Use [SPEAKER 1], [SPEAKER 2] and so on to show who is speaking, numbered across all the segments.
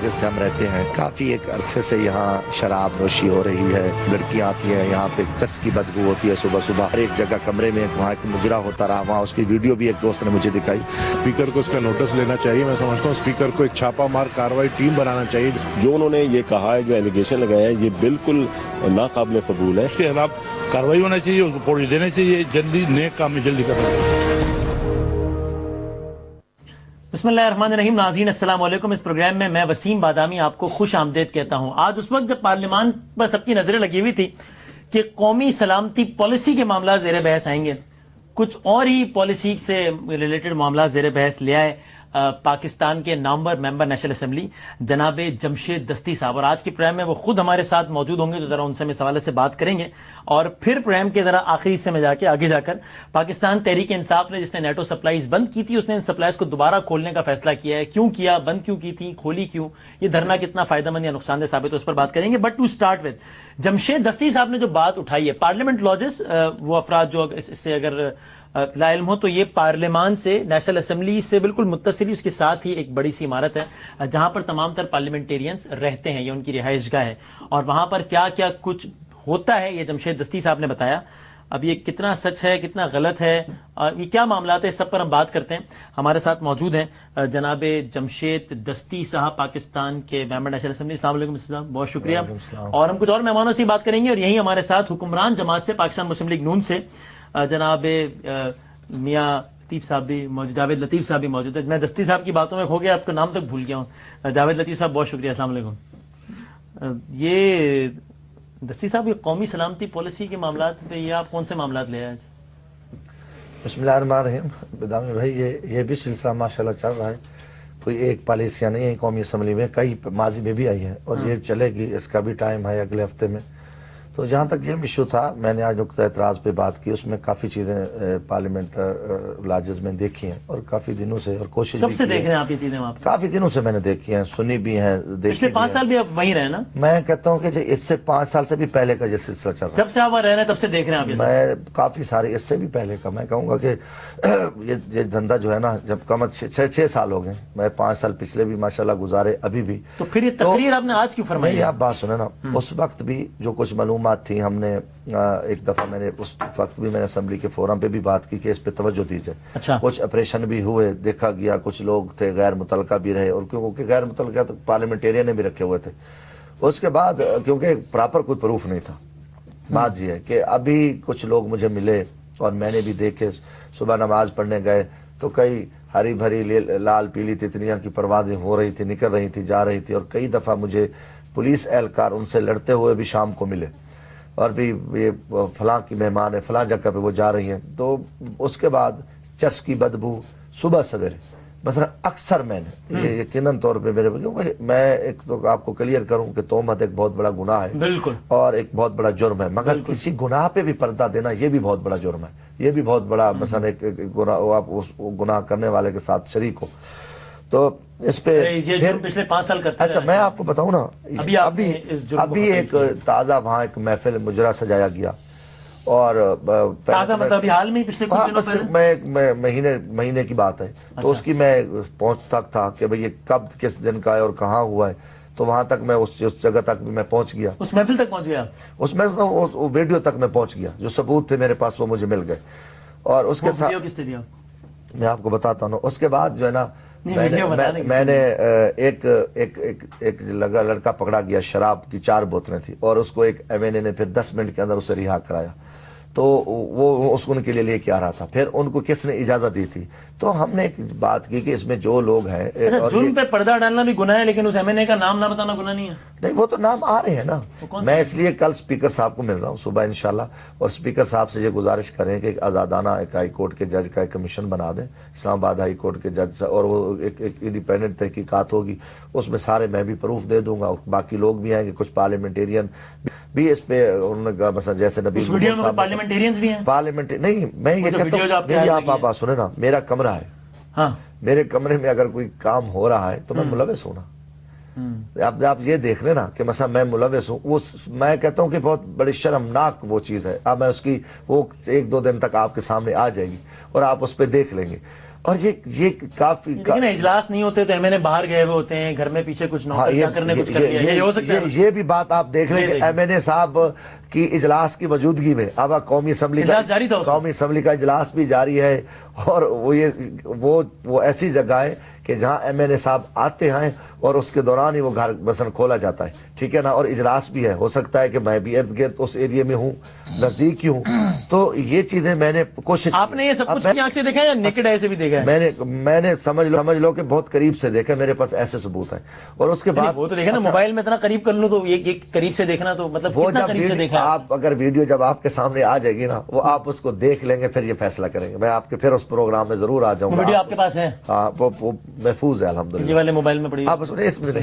[SPEAKER 1] عرصے سے ہم رہتے ہیں. کافی ایک عرصے سے یہاں شراب نوشی ہو رہی ہے, لڑکیاں آتی ہیں یہاں پہ, چس کی بدبو ہوتی ہے صبح صبح. ہر ایک جگہ کمرے میں وہاں ایک مجرا ہوتا رہا, وہاں اس کی ویڈیو بھی ایک دوست نے مجھے دکھائی.
[SPEAKER 2] اسپیکر کو اس کا نوٹس لینا چاہیے. میں سمجھتا ہوں اسپیکر کو ایک چھاپا مار کارروائی ٹیم بنانا چاہیے.
[SPEAKER 3] جو انہوں نے یہ کہا ہے, جو ایلیگیشن لگایا ہے, یہ بالکل ناقابل قبول ہے.
[SPEAKER 4] اس کے خلاف کارروائی ہونا چاہیے, ان کو پھوڑی دینا چاہیے, جلدی نیک کام میں جلدی کرنا چاہیے.
[SPEAKER 5] بسم اللہ الرحمن الرحیم. ناظرین السلام علیکم. اس پروگرام میں وسیم بادامی آپ کو خوش آمدید کہتا ہوں. آج اس وقت جب پارلیمان پر سب کی نظریں لگی ہوئی تھی کہ قومی سلامتی پالیسی کے معاملات زیر بحث آئیں گے, کچھ اور ہی پالیسی سے ریلیٹڈ معاملات زیر بحث لے آئے پاکستان کے نامور ممبر نیشنل اسمبلی جناب جمشید دستی صاحب, اور آج کے پروگرام میں وہ خود ہمارے ساتھ موجود ہوں گے, تو ذرا ان سے ہم اس حوالے سے بات کریں گے. اور پھر پروگرام کے ذرا آخری حصے میں آگے جا کر پاکستان تحریک انصاف نے, جس نے نیٹو سپلائیز بند کی تھی, اس نے ان سپلائیز کو دوبارہ کھولنے کا فیصلہ کیا ہے. کیوں کیا, بند کیوں کی تھی, کھولی کیوں, یہ دھرنا کتنا فائدہ مند یا نقصان دہ ثابت ہو, اس پر بات کریں گے. But to start with Jamshed Dasti صاحب نے جو بات اٹھائی ہے, پارلیمنٹ لاجز, وہ افراد جو اس سے اگر لا علم ہو تو یہ پارلیمان سے, نیشنل اسمبلی سے بالکل متصل, اس کے ساتھ ہی ایک بڑی سی عمارت ہے جہاں پر تمام تر پارلیمنٹیرینز رہتے ہیں, یہ ان کی رہائش گاہ ہے. اور وہاں پر کیا کیا کچھ ہوتا ہے یہ جمشید دستی صاحب نے بتایا. اب یہ کتنا سچ ہے, کتنا غلط ہے, یہ کیا معاملات ہیں, سب پر ہم بات کرتے ہیں. ہمارے ساتھ موجود ہیں جناب جمشید دستی صاحب, پاکستان کے ممبر نیشنل اسمبلی. السلام علیکم صاحب, بہت شکریہ. اور ہم کچھ اور مہمانوں سے بات کریں گے, اور یہی ہمارے ساتھ حکمران جماعت سے, پاکستان مسلم لیگ نون سے جناب میاں لطیف صاحب بھی موجود, جاوید لطیف صاحب بھی موجود ہے. میں دستی صاحب کی باتوں میں کھو گیا, آپ کا نام تک بھول گیا ہوں. جاوید لطیف صاحب, بہت شکریہ, السلام علیکم. یہ دستی صاحب, یہ قومی سلامتی پالیسی کے معاملات پہ یہ آپ کون سے معاملات لے آئے آج؟
[SPEAKER 1] بسم اللہ الرحمن الرحیم. بدامی بھائی, یہ بھی سلسلہ ماشاءاللہ چل رہا ہے. کوئی ایک پالیسیاں نہیں ہے قومی اسمبلی میں, کئی ماضی میں بھی آئی ہیں اور یہ چلے گی. اس کا بھی ٹائم ہے اگلے ہفتے میں. تو جہاں تک یہ ایشو تھا, میں نے آج نقطہ اعتراض پہ بات کی, اس میں کافی چیزیں پارلیمنٹ لاجز میں دیکھی ہیں اور کافی دنوں سے, اور کوشش
[SPEAKER 5] کب سے دیکھ رہے ہیں آپ یہ چیزیں وہاں پہ؟
[SPEAKER 1] کافی دنوں سے میں نے دیکھی ہیں, سنی بھی ہیں,
[SPEAKER 5] پچھلے 5 سال بھی آپ وہیں رہے نا؟
[SPEAKER 1] میں کہتا ہوں کہ اس سے 5 سال سے بھی پہلے کا یہ سلسلہ چل رہا ہے.
[SPEAKER 5] جب سے آپ وہاں رہ رہے ہیں تب سے دیکھ رہے ہیں آپ؟
[SPEAKER 1] میں کافی سارے, اس سے بھی پہلے کا. میں کہوں گا کہ یہ دھندا جو ہے نا, جب کم 6 سال ہو گئے, میں 5 سال پچھلے بھی ماشاءاللہ گزارے, ابھی بھی.
[SPEAKER 5] تو پھر یہ تقریر آپ نے آج کیوں فرمائی؟
[SPEAKER 1] نہیں, آپ بات سنیں نا. اس وقت بھی جو کچھ معلومات تھیں, ہم نے ایک دفعہ, میں نے اس وقت بھی میں نے اسمبلی کے فورم پہ بھی بات کی کہ اس پہ توجہ دی جائے.
[SPEAKER 5] اچھا.
[SPEAKER 1] کچھ آپریشن بھی ہوئے, دیکھا گیا, کچھ لوگ تھے غیر متعلقہ بھی رہے, اور کیونکہ غیر متعلقہ تو پارلیمنٹیرین نے بھی رکھے ہوئے تھے. اس کے بعد کیونکہ پراپر کوئی پروف نہیں تھا, بات یہ ہے کہ ابھی کچھ لوگ مجھے ملے اور میں نے بھی دیکھے, صبح نماز پڑھنے گئے تو کئی ہری بھری لال پیلی تتلیاں کی پروازیں ہو رہی تھی, نکل رہی تھی, جا رہی تھی, اور کئی دفعہ مجھے پولیس اہلکار ان سے لڑتے ہوئے بھی شام کو ملے, اور بھی یہ فلاں کی مہمان ہے, فلاں جگہ پہ وہ جا رہی ہیں. تو اس کے بعد چس کی بدبو صبح سویرے, مثلا اکثر میں نے یہ یقیناً طور پہ میرے, کیونکہ میں ایک تو آپ کو کلیئر کروں کہ تہمت ایک بہت بڑا گناہ ہے,
[SPEAKER 5] بالکل, اور
[SPEAKER 1] ایک بہت بڑا جرم ہے, مگر کسی گناہ پہ بھی پردہ دینا یہ بھی بہت بڑا جرم ہے. یہ بھی بہت بڑا, مثلا ایک گناہ, آپ اس گناہ کرنے والے کے ساتھ شریک ہو. تو اس پہ
[SPEAKER 5] پچھلے 5 سال کرتے.
[SPEAKER 1] اچھا, میں آپ کو بتاؤں نا, ابھی ایک تازہ وہاں ایک محفل مجرا سجایا گیا, اور
[SPEAKER 5] تازہ مطلب حال میں پچھلے کچھ دنوں پہلے,
[SPEAKER 1] مہینے کی بات ہے. تو اس کی میں پہنچتا تھا کہ بھئی یہ کب کس دن کا ہے اور کہاں ہوا ہے, تو وہاں تک میں اس جگہ تک بھی میں پہنچ گیا.
[SPEAKER 5] اس محفل تک پہنچ گیا؟
[SPEAKER 1] اس میں ویڈیو تک میں پہنچ گیا, جو ثبوت تھے میرے پاس وہ مجھے مل گئے. اور اس کے ساتھ
[SPEAKER 5] کس سے دیا
[SPEAKER 1] میں آپ کو بتاتا ہوں. اس کے بعد جو ہے نا, میں نے ایک لڑکا پکڑا گیا, شراب کی 4 بوتلیں تھی, اور اس کو ایک MNA نے پھر 10 منٹ کے اندر اسے رہا کرایا. تو وہ اس کو ان کے لیے لے کے آ رہا تھا. پھر ان کو کس نے اجازت دی تھی؟ تو ہم نے ایک بات کی کہ اس میں جو لوگ ہیں,
[SPEAKER 5] جرم پہ پردہ ڈالنا بھی گناہ ہے, لیکن اس MNA کا نام نہ بتانا گناہ نہیں ہے.
[SPEAKER 1] نہیں, وہ تو نام آ رہے ہیں نا. میں اس لیے کل اسپیکر صاحب کو مل رہا ہوں صبح انشاءاللہ, اور اسپیکر صاحب سے یہ گزارش کریں کہ ایک آزادانہ ایک ہائی کورٹ کے جج کا ایک کمیشن بنا دیں, اسلام آباد ہائی کورٹ کے جج, اور وہ ایک انڈیپینڈنٹ تحقیقات ہوگی, اس میں سارے میں بھی پروف دے دوں گا, باقی لوگ بھی آئیں گے, کچھ پارلیمنٹیرین بھی اس پہ, انہوں نے کہا مثلا جیسے نبی
[SPEAKER 5] پارلیمنٹیرینز بھی ہیں.
[SPEAKER 1] پارلیمنٹ نہیں, میں یہ کہتا ہوں, میری آپ بات سنیں نا, میرا کمرہ ہے, میرے کمرے میں اگر کوئی کام ہو رہا ہے تو میں ملوث ہونا. آپ یہ دیکھ لیں نا کہ مثلا میں ملوث ہوں, میں کہتا ہوں کہ بہت بڑی شرمناک وہ چیز ہے. اب میں اس کی وہ 1-2 دن تک آپ کے سامنے آ جائے گی اور آپ اس پہ دیکھ لیں گے. اور یہ کافی
[SPEAKER 5] لیکن اجلاس نہیں ہوتے تو ایم این اے باہر گئے ہوئے ہوتے ہیں, گھر میں پیچھے کچھ نوکر کرنے کچھ کر دیا, یہ ہو سکتا ہے.
[SPEAKER 1] یہ بھی بات آپ دیکھ لیں کہ ایم این اے صاحب کی اجلاس کی موجودگی میں اب قومی اسمبلی کا اجلاس بھی جاری ہے, اور وہ ایسی جگہ ہے کہ جہاں ایم این اے صاحب آتے ہیں اور اس کے دوران ہی وہ گھر مثلا کھولا جاتا ہے, ٹھیک ہے نا, اور اجلاس بھی ہے, ہو سکتا ہے کہ میں بھی ارد گرد اس ایریے میں ہوں, نزدیک ہی ہوں, تو یہ چیزیں میں نے کوشش.
[SPEAKER 5] آپ نے یہ سب کچھ آنکھ سے دیکھا ہے یا نیکڈ آئی سے بھی دیکھا ہے؟
[SPEAKER 1] میں نے سمجھ لو کہ بہت قریب سے دیکھا, میرے پاس ایسے ثبوت ہیں. اور اس کے بعد
[SPEAKER 5] وہ تو دیکھا نا, موبائل میں اتنا قریب کر لوں تو یہ قریب سے دیکھنا تو مطلب کتنا قریب سے دیکھا.
[SPEAKER 1] آپ اگر ویڈیو جب آپ کے سامنے آ جائے گی نا, وہ آپ اس کو دیکھ لیں گے, پھر یہ فیصلہ کریں گے. میں آپ کے پھر اس پروگرام میں ضرور آ جاؤں گا.
[SPEAKER 5] ویڈیو آپ کے پاس ہے؟
[SPEAKER 1] ہاں, وہ محفوظ ہے الحمدللہ,
[SPEAKER 5] یہ والے موبائل میں پڑی
[SPEAKER 1] آپ اس میں.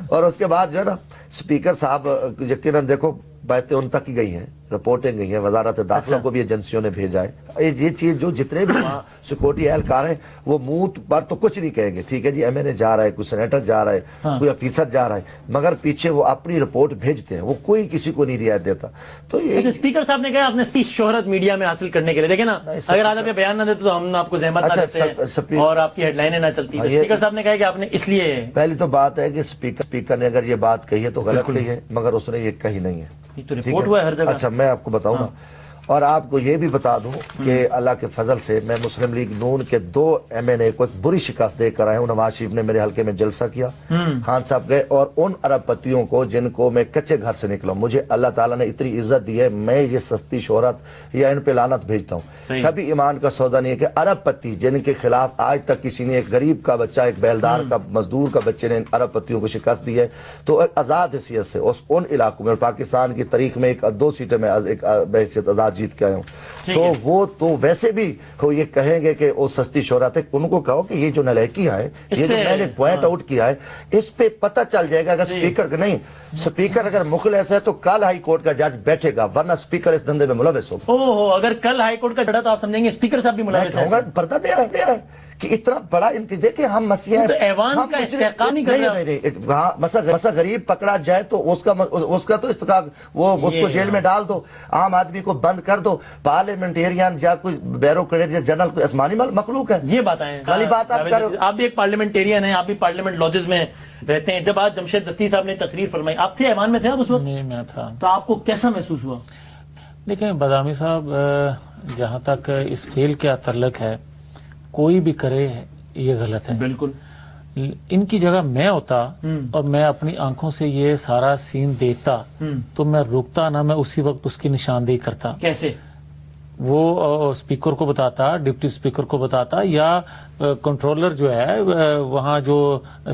[SPEAKER 1] اور اس کے بعد جو ہے نا اسپیکر صاحب یقیناً دیکھو باتیں ان تک ہی گئی ہیں, رپورٹیں گئی ہیں, وزارت داخلہ کو بھی ایجنسیوں نے بھیجا ہے. یہ چیز جو جتنے بھی وہاں سیکورٹی اہلکار ہیں وہ منہ پر تو کچھ نہیں کہیں گے, ٹھیک ہے جی ایم این اے جا رہا ہے, کوئی سینیٹر جا رہا ہے, کوئی افیسر جا رہا ہے, مگر پیچھے وہ اپنی رپورٹ بھیجتے ہیں, وہ کوئی کسی کو نہیں رعایت دیتا. تو یہ
[SPEAKER 5] اسپیکر صاحب نے کہا آپ نے شہرت میڈیا میں حاصل کرنے کے لیے, دیکھیں نا اگر آج آپ یہ بیان نہ دیتے تو ہم آپ کو زحمت نہ دیتے اور آپ کی ہیڈ لائنیں نہ چلتی. اسپیکر صاحب نے کہا کہ آپ نے اس لیے,
[SPEAKER 1] پہلی تو بات ہے کہ اسپیکر نے اگر یہ بات کہی ہے تو غلط کہی ہے, مگر اس نے یہ کہی نہیں ہے.
[SPEAKER 5] تو رپورٹ ہوا ہے ہر جگہ.
[SPEAKER 1] اچھا میں آپ کو بتاؤں نا, اور آپ کو یہ بھی بتا دوں کہ اللہ کے فضل سے میں مسلم لیگ نون کے 2 ایم این اے کو ایک بری شکست دے کر آیا ہوں. نواز شریف نے میرے حلقے میں جلسہ کیا, خان صاحب گئے, اور ان ارب پتیوں کو جن کو میں کچے گھر سے نکلا, مجھے اللہ تعالیٰ نے اتنی عزت دی ہے, میں یہ سستی شہرت یا ان پہ لعنت بھیجتا ہوں. کبھی ایمان کا سودا نہیں ہے کہ ارب پتی جن کے خلاف آج تک کسی نے, ایک غریب کا بچہ, ایک بیلدار کا مزدور کا بچے نے ارب پتیوں کو شکست دی ہے, تو آزاد حیثیت سے ان علاقوں میں پاکستان کی تاریخ میں 2 سیٹیں میں ایک بحیثیت آزاد جیت کے آیا ہوں. تو وہ تو ویسے بھی یہ کہیں گے کہ وہ سستی شہرت ہے. ان کو کہو کہ یہ جو نلائکیاں ہے, یہ جو میں نے پوائنٹ آؤٹ کیا ہے, اس پہ پتہ چل جائے گا. اگر اسپیکر نہیں, اسپیکر اگر مخلص ہے تو کل ہائی کورٹ کا جج بیٹھے گا, ورنہ اسپیکر اس دھندے میں ملوث ہوگا.
[SPEAKER 5] اگر کل ہائی کورٹ کا جڑا تو آپ سمجھیں گے اسپیکر صاحب بھی ملوث ہے.
[SPEAKER 1] پردہ دے رہا ہے کہ اتنا بڑا ان کی دیکھیں ہم مسئلہ ہے,
[SPEAKER 5] تو ایوان کا استحقاق نہیں کر رہا.
[SPEAKER 1] مسا غریب پکڑا جائے تو اس کا تو استحقاق, وہ اس کو جیل میں ڈال دو, عام آدمی کو بند کر دو. پارلیمنٹیرین یا کوئی بیوروکریٹ یا جنرل کوئی اسمانی مخلوق ہے.
[SPEAKER 5] یہ بات ہے, آپ بھی ایک پارلیمنٹیرین ہیں, آپ بھی پارلیمنٹ لاجز میں رہتے ہیں. جب آج جمشید دستی صاحب نے تقریر فرمائی, آپ تھے ایوان میں تھے آپ اس وقت؟
[SPEAKER 6] نہیں میں تھا.
[SPEAKER 5] تو آپ کو کیسا محسوس ہوا؟
[SPEAKER 6] دیکھیں بادامی صاحب, جہاں تک اس فیل کا تعلق ہے, کوئی بھی کرے یہ غلط ہے.
[SPEAKER 5] بالکل.
[SPEAKER 6] ان کی جگہ میں ہوتا اور میں اپنی آنکھوں سے یہ سارا سین دیکھتا تو میں رکتا نہ, میں اسی وقت اس کی نشاندہی کرتا.
[SPEAKER 5] کیسے؟
[SPEAKER 6] وہ اسپیکر کو بتاتا, ڈپٹی اسپیکر کو بتاتا, یا کنٹرولر جو ہے وہاں جو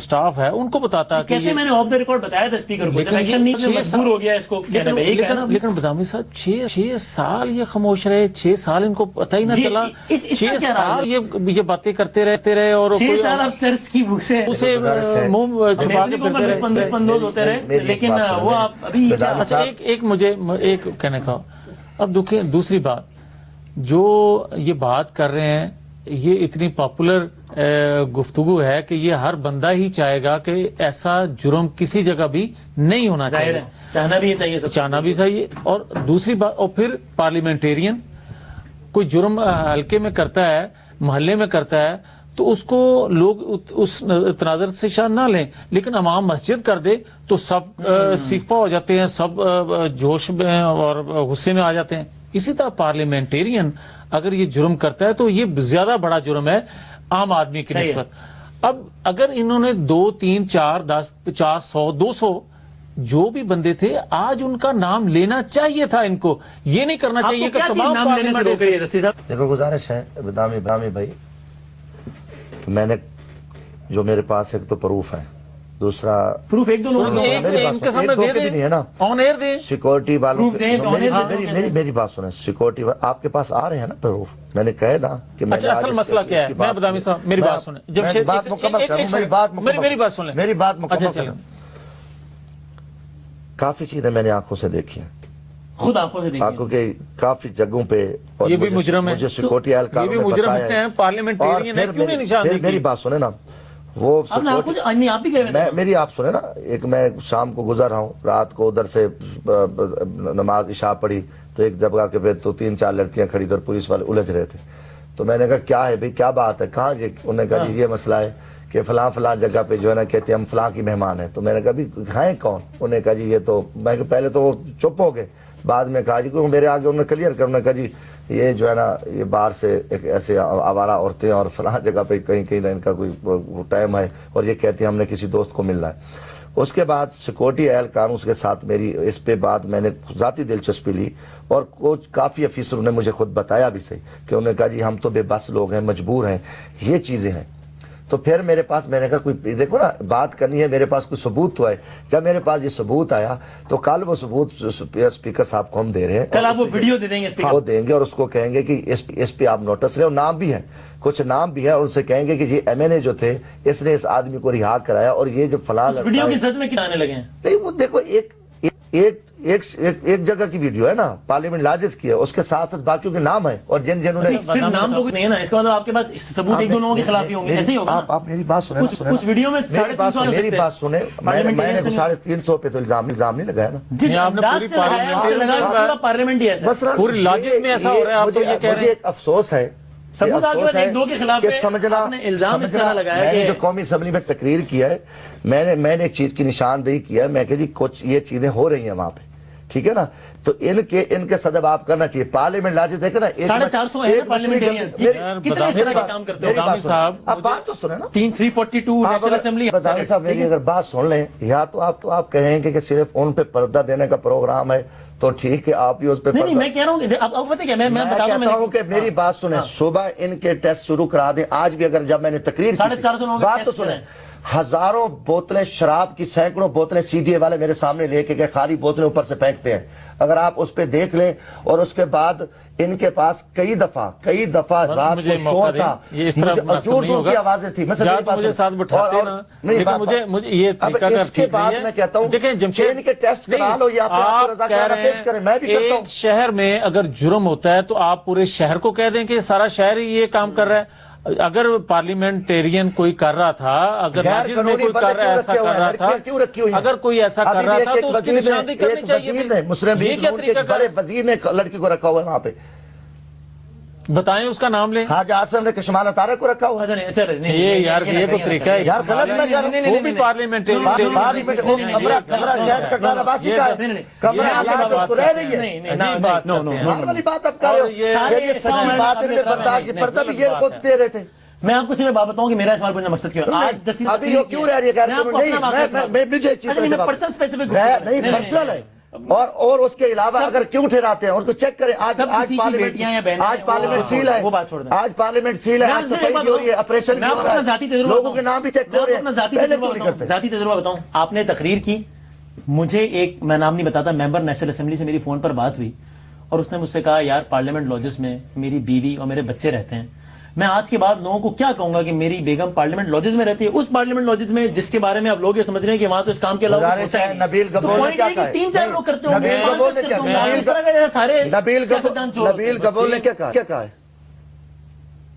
[SPEAKER 6] سٹاف ہے ان کو بتاتا.
[SPEAKER 5] کہتے میں نے آف دا ریکارڈ بتایا تھا اسپیکر کو, جب ایکشن نہیں مجبور ہو گیا اس کو کہنے میں.
[SPEAKER 6] لیکن بدامی صاحب 6 سال یہ خاموش رہے, 6 سال ان کو پتہ ہی نہ چلا. 6 سال یہ باتیں کرتے رہے اور
[SPEAKER 5] 6 سال اب چرچ کی اسے
[SPEAKER 6] منہ چھپا کے پھرتے
[SPEAKER 5] رہے. لیکن وہ ابھی
[SPEAKER 6] ایک مجھے ایک کہنے کا, اب دوسری بات جو یہ بات کر رہے ہیں, یہ اتنی پاپولر گفتگو ہے کہ یہ ہر بندہ ہی چاہے گا کہ ایسا جرم کسی جگہ بھی نہیں ہونا چاہیے,
[SPEAKER 5] چاہنا بھی چاہیے,
[SPEAKER 6] چاہنا بھی چاہیے. اور دوسری بات, اور پھر پارلیمنٹیرین کوئی جرم حلقے میں کرتا ہے, محلے میں کرتا ہے, تو اس کو لوگ اس تناظر سے شان نہ لیں, لیکن امام مسجد کر دے تو سب سیکھپا ہو جاتے ہیں, سب جوش میں اور غصے میں آ جاتے ہیں. اسی طرح پارلیمنٹیرین اگر یہ جرم کرتا ہے تو یہ زیادہ بڑا جرم ہے عام آدمی کی نسبت. اب اگر انہوں نے 2 3 4 10 50 100 200 جو بھی بندے تھے, آج ان کا نام لینا چاہیے تھا. ان کو یہ نہیں کرنا چاہیے کہ تمام
[SPEAKER 5] نام لینے سے روک رہی ہے. دستی صاحب
[SPEAKER 1] دیکھو گزارش ہے بدامی بھائی, میں نے جو میرے پاس ایک تو پروف ہے, دوسرا
[SPEAKER 5] پروف ایک دو
[SPEAKER 1] نہیں ہے نا,
[SPEAKER 6] آن ایئر دے
[SPEAKER 1] سیکورٹی والوں. میری بات سنیں, سیکورٹی آپ کے پاس آ رہے ہیں نا پروف. میں نے کہا تھا کہ
[SPEAKER 6] اصل مسئلہ کیا ہے, میں بدامی صاحب میری بات سنیں,
[SPEAKER 1] جب بات مکمل کروں,
[SPEAKER 6] میری بات سن لیں,
[SPEAKER 1] میری بات مکمل کروں. کافی چیزیں میں نے آنکھوں سے دیکھی ہیں,
[SPEAKER 5] خود آنکھوں سے دیکھی,
[SPEAKER 1] آنکھوں کے کافی جگہوں پہ.
[SPEAKER 6] یہ بھی مجرم ہے,
[SPEAKER 1] مجھے سیکورٹی اہلکاروں نے بتایا.
[SPEAKER 6] پارلیمنٹیرین ہے, کیوں نہیں نشان دی؟
[SPEAKER 1] میری بات سنیں نا, وہ میری آپ سنیں نا, ایک میں شام کو گزر رہا ہوں, رات کو ادھر سے نماز عشاء پڑھی تو ایک جگہ کے پہ تو 3 4 لڑکیاں کھڑی تھی اور پولیس والے الجھ رہے تھے. تو میں نے کہا کیا ہے بھائی کیا بات ہے کہاں جی؟ انہوں نے کہا جی یہ مسئلہ ہے کہ فلاں فلاں جگہ پہ جو ہے نا کہتے ہیں ہم فلاں کی مہمان ہیں. تو میں نے کہا بھی ہیں کون؟ انہوں نے کہا جی یہ تو میں پہلے تو وہ چپ ہو گئے, بعد میں کہا جی میرے آگے انہوں نے کلیئر کر, انہوں نے کہا جی یہ جو ہے نا یہ باہر سے ایک ایسے آوارہ عورتیں اور فلاں جگہ پہ کہیں کہیں ان کا کوئی ٹائم ہے اور یہ کہتے ہیں ہم نے کسی دوست کو ملنا ہے. اس کے بعد سیکورٹی اہلکاروں کے ساتھ میری اس پہ بات میں نے ذاتی دلچسپی لی اور کچھ کافی افیسروں نے مجھے خود بتایا بھی صحیح کہ انہوں نے کہا جی ہم تو بے بس لوگ ہیں, مجبور ہیں, یہ چیزیں ہیں. تو پھر میرے پاس میں نے کہا کوئی دیکھو نا بات کرنی ہے, میرے پاس کوئی ثبوت تو ہے. جب میرے پاس یہ ثبوت آیا تو کل وہ ثبوت اسپیکر صاحب کو ہم دے رہے ہیں,
[SPEAKER 5] کل آپ وہ ویڈیو دے دیں گے اسپیکر,
[SPEAKER 1] وہ دیں گے اور اس کو کہیں گے کہ اس پہ آپ نوٹس لیں, اور نام بھی ہیں, کچھ نام بھی ہے, اور ان سے کہیں گے کہ یہ ایم این اے جو تھے اس نے اس آدمی کو رہا کرایا اور یہ جو فلاں
[SPEAKER 5] ویڈیو کی سچ میں کیا آنے لگے ہیں.
[SPEAKER 1] نہیں وہ دیکھو ایک جگہ کی ویڈیو ہے نا, پارلیمنٹ لاجز کی ہے, اس کے ساتھ باقیوں کے نام ہیں اور جنہوں نے
[SPEAKER 5] صرف نام تو نہیں ہے نا, اس کا مطلب آپ کے پاس ثبوت ایک دو لوگوں کے خلاف ہی ہوں گے, ایسے ہی ہوگا.
[SPEAKER 1] آپ میری بات سنیں,
[SPEAKER 5] کچھ ویڈیو میں
[SPEAKER 1] میری بات سنیں, میں نے 350 پہ تو الزام نہیں لگایا نا.
[SPEAKER 5] جس انداز سے پورا پارلیمنٹ ہی ایسا
[SPEAKER 6] پوری لاجز میں ایسا ہو رہا ہے. آپ تو یہ کہہ رہے ہیں
[SPEAKER 1] ایک افسوس ہے,
[SPEAKER 5] ثبوت آپ کے پاس ایک دو کے خلاف
[SPEAKER 1] سمجھنا
[SPEAKER 5] الزام اس طرح لگایا
[SPEAKER 1] میں نے
[SPEAKER 5] کہ
[SPEAKER 1] جو قومی اسمبلی میں تقریر کیا ہے, میں نے ایک چیز کی نشاندہی کیا ہے, میں کہ جی کچھ یہ چیزیں ہو رہی ہیں وہاں پہ, ٹھیک ہے نا, تو ان کے صدب آپ کرنا چاہیے. پارلیمنٹ لاجز دیکھیں نا
[SPEAKER 5] 450 ہے پارلیمنٹیرینز, کتنے اس طرح کا کام کرتے ہو
[SPEAKER 6] بدامی صاحب.
[SPEAKER 1] آپ بات تو سنیں نا,
[SPEAKER 5] 342 نیشنل اسمبلی.
[SPEAKER 1] بدامی صاحب میری اگر بات سن لیں, یا تو آپ کہیں کہ صرف ان پہ پردہ دینے کا پروگرام ہے تو ٹھیک ہے, آپ ہی اس پہ
[SPEAKER 5] نہیں میں کہہ رہا ہوں آپ پتہ کیا میں
[SPEAKER 1] کہتا ہوں کہ میری بات سنیں, صبح ان کے ٹیسٹ شروع کرا دیں. آج بھی اگر جب میں نے تقریر کی بات تو سنیں, ہزاروں بوتلیں شراب کی, سینکڑوں بوتلیں سی ڈی اے والے میرے سامنے لے کے خالی بوتلیں اوپر سے پھینکتے ہیں. اگر آپ اس پہ دیکھ لیں, اور اس کے بعد ان کے پاس کئی دفعہ رات کو شور تھا, دور دور کی آوازیں تھی.
[SPEAKER 6] مجھے ساتھ بٹھاتے نا, مجھے یہ طریقہ
[SPEAKER 1] اس کے بعد میں کہتا ہوں
[SPEAKER 6] دیکھیں جمشید,
[SPEAKER 1] ان کے ٹیسٹ کرا لو یا
[SPEAKER 6] آپ کہہ رہے ہیں ایک شہر میں اگر جرم ہوتا ہے تو آپ پورے شہر کو کہہ دیں کہ سارا شہر ہی یہ کام کر رہا ہے. اگر پارلیمنٹیرین کوئی کر رہا تھا, اگر ناجز میں کوئی ایسا کر رہا تھا, اگر کوئی ایسا کر رہا تھا تو اس کی نشاندہی کرنی چاہیے تھی.
[SPEAKER 1] مسلم
[SPEAKER 6] یہ کیا طریقہ
[SPEAKER 1] بڑے وزیر نے لڑکی کو رکھا ہوا ہے وہاں پہ,
[SPEAKER 6] بتائیں اس کا نام لیں.
[SPEAKER 1] خواجہ آصم نے کشمال اطارہ کو رکھا ہوا ہے.
[SPEAKER 6] یہ یار یہ کوئی طریقہ ہے
[SPEAKER 1] یار, غلط میں کہہ رہا ہوں.
[SPEAKER 6] وہ بھی پارلیمنٹیرین
[SPEAKER 1] کمرہ شہد کا کھانا باسی کا ہے, کمرہ حالات اس کو رہ رہی ہے. نارملی بات اب کر رہے ہو, یہ سچی بات ان نے برداشت کی, پردہ بھی یہ خود دے رہے تھے.
[SPEAKER 5] میں آپ کو صرف بات بتاؤں کہ میرا سوال پوچھنا مقصد کیوں ہے.
[SPEAKER 1] ابھی یہ کیوں رہ رہی ہے, میں مجھے اس چیز
[SPEAKER 5] میں پرسنل اسپیسیفک
[SPEAKER 1] نہیں پرسنل ہے, اور اس کے علاوہ اگر کیوں ٹھہراتے ہیں, اور کو چیک کریں. آج پارلیمنٹ سیل ہے, آج پارلیمنٹ سیل ہے, آج صفائی بھی ہو رہی ہے, آپریشن بھی ہو رہا ہے, لوگوں کے نام بھی چیک ہو رہے ہیں.
[SPEAKER 5] ذاتی تجربہ بتاؤں, آپ نے تقریر کی, مجھے ایک, میں نام نہیں بتاتا, ممبر نیشنل اسمبلی سے میری فون پر بات ہوئی اور اس نے مجھ سے کہا یار پارلیمنٹ لاجز میں میری بیوی اور میرے بچے رہتے ہیں, میں آج کے بعد لوگوں کو کیا کہوں گا کہ میری بیگم پارلیمنٹ لاجز میں رہتی ہے, اس پارلیمنٹ لاجز میں جس کے بارے میں آپ لوگ یہ سمجھ رہے ہیں کہ وہاں تو اس کام کے علاوہ کچھ ہوتا ہے.
[SPEAKER 1] نبیل گبور نے کیا کہا ہے,
[SPEAKER 5] 3-4 لوگ کرتے ہوں گے,
[SPEAKER 1] نبیل گبور نے کیا کہا ہے,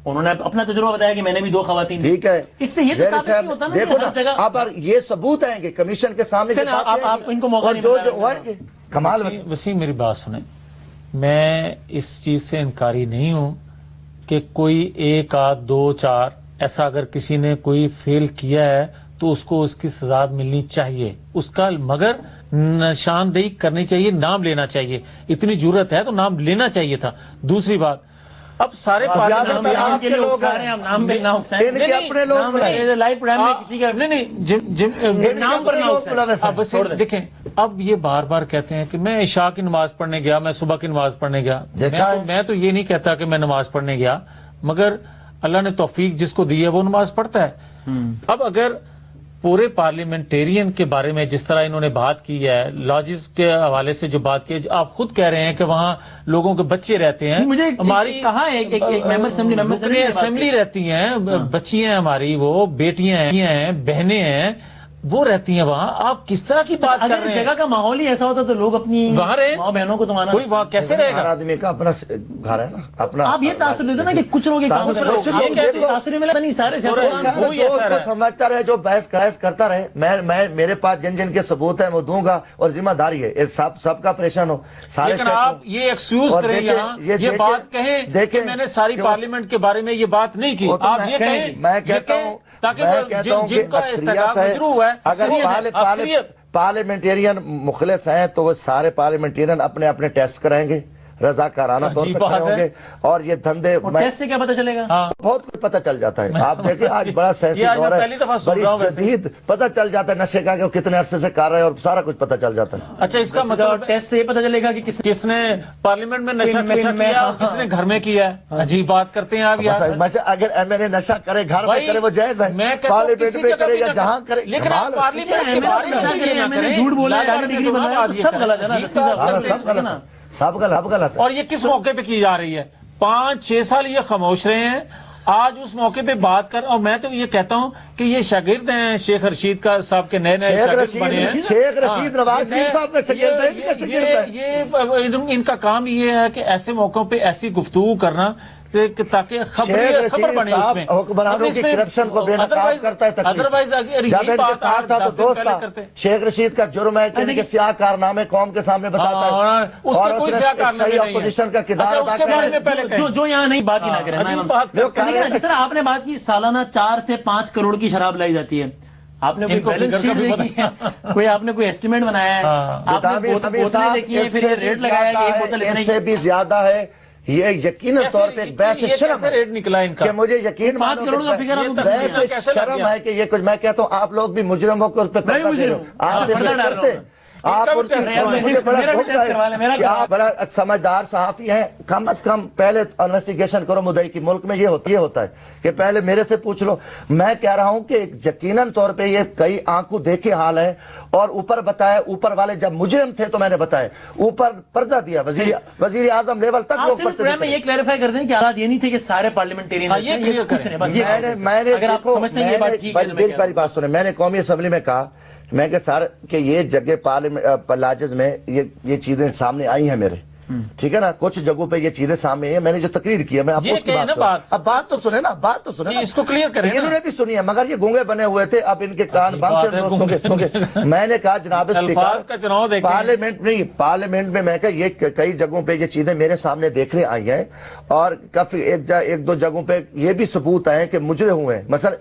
[SPEAKER 5] انہوں نے اپنا تجربہ بتایا کہ میں نے بھی 2 خواتین.
[SPEAKER 1] ٹھیک ہے,
[SPEAKER 5] اس سے یہ تو ثابت نہیں ہوتا نا,
[SPEAKER 1] دیکھو
[SPEAKER 5] ہر جگہ
[SPEAKER 1] اب یہ ثبوت آئیں گے کمیشن کے سامنے,
[SPEAKER 5] آپ ان کو موقع
[SPEAKER 1] جو ہوئیں گے. کمال
[SPEAKER 6] وسیم میری بات سنیں, میں اس چیز سے انکاری نہیں ہوں کہ کوئی 1 آدھ 2 4 ایسا اگر کسی نے کوئی فیل کیا ہے تو اس کو اس کی سزا ملنی چاہیے, اس کا مگر نشاندہی کرنی چاہیے, نام لینا چاہیے. اتنی ضرورت ہے تو نام لینا چاہیے تھا. دوسری بات, اب سارے دیکھیں, اب یہ بار بار کہتے ہیں کہ میں عشاء کی نماز پڑھنے گیا, میں صبح کی نماز پڑھنے گیا. میں تو یہ نہیں کہتا کہ میں نماز پڑھنے گیا, مگر اللہ نے توفیق جس کو دی ہے وہ نماز پڑھتا ہے. اب اگر پورے پارلیمنٹیرین کے بارے میں جس طرح انہوں نے بات کی ہے, لاجز کے حوالے سے جو بات کی ہے, آپ خود کہہ رہے ہیں کہ وہاں لوگوں کے بچے رہتے ہیں, ہماری اسمبلی رہتی ہیں, بچیاں ہیں ہماری, وہ بیٹیاں ہیں, بہنیں ہیں, وہ رہتی ہیں وہاں، آپ کس طرح کی بات کر
[SPEAKER 5] اگر
[SPEAKER 6] رہے ہیں؟
[SPEAKER 5] جگہ کا ماحول ہی ایسا ہوتا تو لوگ اپنی
[SPEAKER 6] وہاں رہے،
[SPEAKER 5] ماں بہنوں کو تو مانا،
[SPEAKER 6] کوئی وہاں کیسے رہے
[SPEAKER 1] ہر
[SPEAKER 6] گا؟
[SPEAKER 1] آدمی کا اپنا گھر ہے نا، اپنا
[SPEAKER 5] آپ یہ تاثر دیتے نا کہ کچھ لوگ یہ کام
[SPEAKER 1] تاثر
[SPEAKER 5] کرتے ہیں،
[SPEAKER 1] لوگ
[SPEAKER 5] یہ کہتے ہیں
[SPEAKER 1] دیکھو،
[SPEAKER 5] تاثر ملا نہیں، سارے سیاستدان
[SPEAKER 6] وہ ہی ایسا
[SPEAKER 1] جو اس کو سمجھتا رہے، جو بحث کرتا رہے، میں میرے پاس جن کے ثبوت ہیں وہ دوں گا، اور ذمہ داری ہے سب کا پریشان ہو، سارے
[SPEAKER 6] لیکن آپ یہ ایکسکیوز کریں یہاں، یہ بات کہیں کہ میں نے ساری پارلیمنٹ کے بارے میں یہ بات نہیں کی، آپ یہ کہیں،
[SPEAKER 1] میں کہتا ہوں
[SPEAKER 6] تاکہ جن کا استحقاق مجروح ہوا ہے،
[SPEAKER 1] اگر پارلیمنٹیرین مخلص ہیں تو وہ سارے پارلیمنٹیرین اپنے اپنے ٹیسٹ کرائیں گے، رضاکارانہ طور پر کھڑے ہوں گے، اور یہ دھندے
[SPEAKER 5] ٹیسٹ سے کیا پتہ چلے گا؟
[SPEAKER 1] بہت کچھ پتہ چل جاتا ہے. آپ دیکھیں آج بڑا سینسی دور ہے، بڑی جدید پتہ چل جاتا ہے نشے کا کہ وہ کتنے عرصے سے کر رہے ہیں، اور سارا کچھ پتہ چل جاتا ہے.
[SPEAKER 6] اچھا اس کا مطلب
[SPEAKER 5] ٹیسٹ سے یہ پتہ چلے گا کہ
[SPEAKER 6] کس نے پارلیمنٹ میں نشہ کیا اور کس نے گھر میں کیا ہے؟ عجیب بات کرتے ہیں آپ یار.
[SPEAKER 1] اگر ایم این اے نشہ کرے گھر میں کرے وہ جائز ہے، پارلیمنٹ میں کرے یا جہاں کرے،
[SPEAKER 6] لیکن آپ پارلیمنٹ کے بارے میں
[SPEAKER 5] جھوٹ بولا ہے، ڈگری بنایا، سب غلط ہے نا،
[SPEAKER 1] سب غلط ہے.
[SPEAKER 6] اور یہ کس موقع پہ کی جا رہی ہے؟ 5-6 سال یہ خاموش رہے ہیں، آج اس موقع پہ بات کر، اور میں تو یہ کہتا ہوں کہ یہ شاگرد ہیں شیخ رشید کا صاحب کے نئے شاگرد بنے ہیں.
[SPEAKER 1] شیخ رشید نواز شریف صاحب کے شاگرد ہیں.
[SPEAKER 6] یہ ان کا کام یہ ہے کہ ایسے موقعوں پہ ایسی گفتگو کرنا تاکہ خبر بنے اس میں،
[SPEAKER 1] حکمرانوں کی کرپشن کو بے نقاب کرتا ہے.
[SPEAKER 6] ادروائز
[SPEAKER 1] جب ان کے ساتھ تھا تو دوست تھا. شیخ رشید کا جرم ہے کہ ان کے سیاہ کارنامے قوم کے سامنے بتاتا ہے،
[SPEAKER 6] اس کے کوئی سیاہ کارنامے نہیں ہیں.
[SPEAKER 1] اپوزیشن کا کردار
[SPEAKER 6] اس کے بارے میں پہلے کہیں
[SPEAKER 5] جو یہاں نہیں بات ہی نہ کریں. جس طرح آپ نے بات کی سالانہ 4 سے 5 کروڑ کی شراب لائی جاتی ہے، آپ نے کوئی بیلنس شیٹ دیکھی ہے، کوئی آپ نے کوئی ایسٹیمیٹ بنایا ہے، آپ نے بوتلیں دیکھی ہیں، پھر یہ ریٹ لگایا کہ ایک بوتل اتنے
[SPEAKER 1] اس سے بھی زیادہ ہے. یہ یقیناً طور پہ ایک بحث شرم ہے
[SPEAKER 6] ریٹ نکلا ان کا
[SPEAKER 1] کہ مجھے یقین
[SPEAKER 5] 5 کروڑ کا فگر
[SPEAKER 1] بحث شرم ہے کہ یہ کچھ، میں کہتا ہوں آپ لوگ بھی مجرم ہو کر پہ آپ کرتے، آپ بڑا سمجھدار صحافی ہیں، کم از کم پہلے انویسٹیگیشن کرو مدعی کی. ملک میں یہ ہوتا ہے کہ پہلے میرے سے پوچھ لو. میں کہہ رہا ہوں کہ یقیناً طور پہ یہ کئی آنکھوں دیکھے حال ہے، اور اوپر بتایا، اوپر والے جب مجرم تھے تو میں نے بتایا، اوپر پردہ دیا، وزیر اعظم لیول تک لوگ پڑھتے تھے.
[SPEAKER 5] میں یہ کلیریفائی کر دیں کہ حالات یہ نہیں تھے کہ سارے پارلیمنٹیرین
[SPEAKER 1] پہلی بات سنیں، میں نے قومی اسمبلی میں کہا، میں کہ یہ جگہ لاجز میں یہ چیزیں سامنے آئی ہیں میرے، ٹھیک ہے نا، کچھ جگہوں پہ یہ چیزیں سامنے ہیں، میں نے جو تقریر کی ہے میں آپ کو اس کی بات کروں. اب بات تو سنیں نا،
[SPEAKER 6] اس کو کلیئر کریں.
[SPEAKER 1] انہوں نے بھی سنی ہے مگر یہ گونگے بنے ہوئے تھے، اب ان کے کان بند تھے دوستوں کے، کیونکہ میں نے کہا جناب اسپیکر پارلیمنٹ میں میں کہا یہ کئی جگہوں پہ یہ چیزیں میرے سامنے دیکھنے آئی ہیں، اور کافی ایک دو جگہوں پہ یہ بھی ثبوت آئے کہ مجرم ہوئے ہیں. مثلا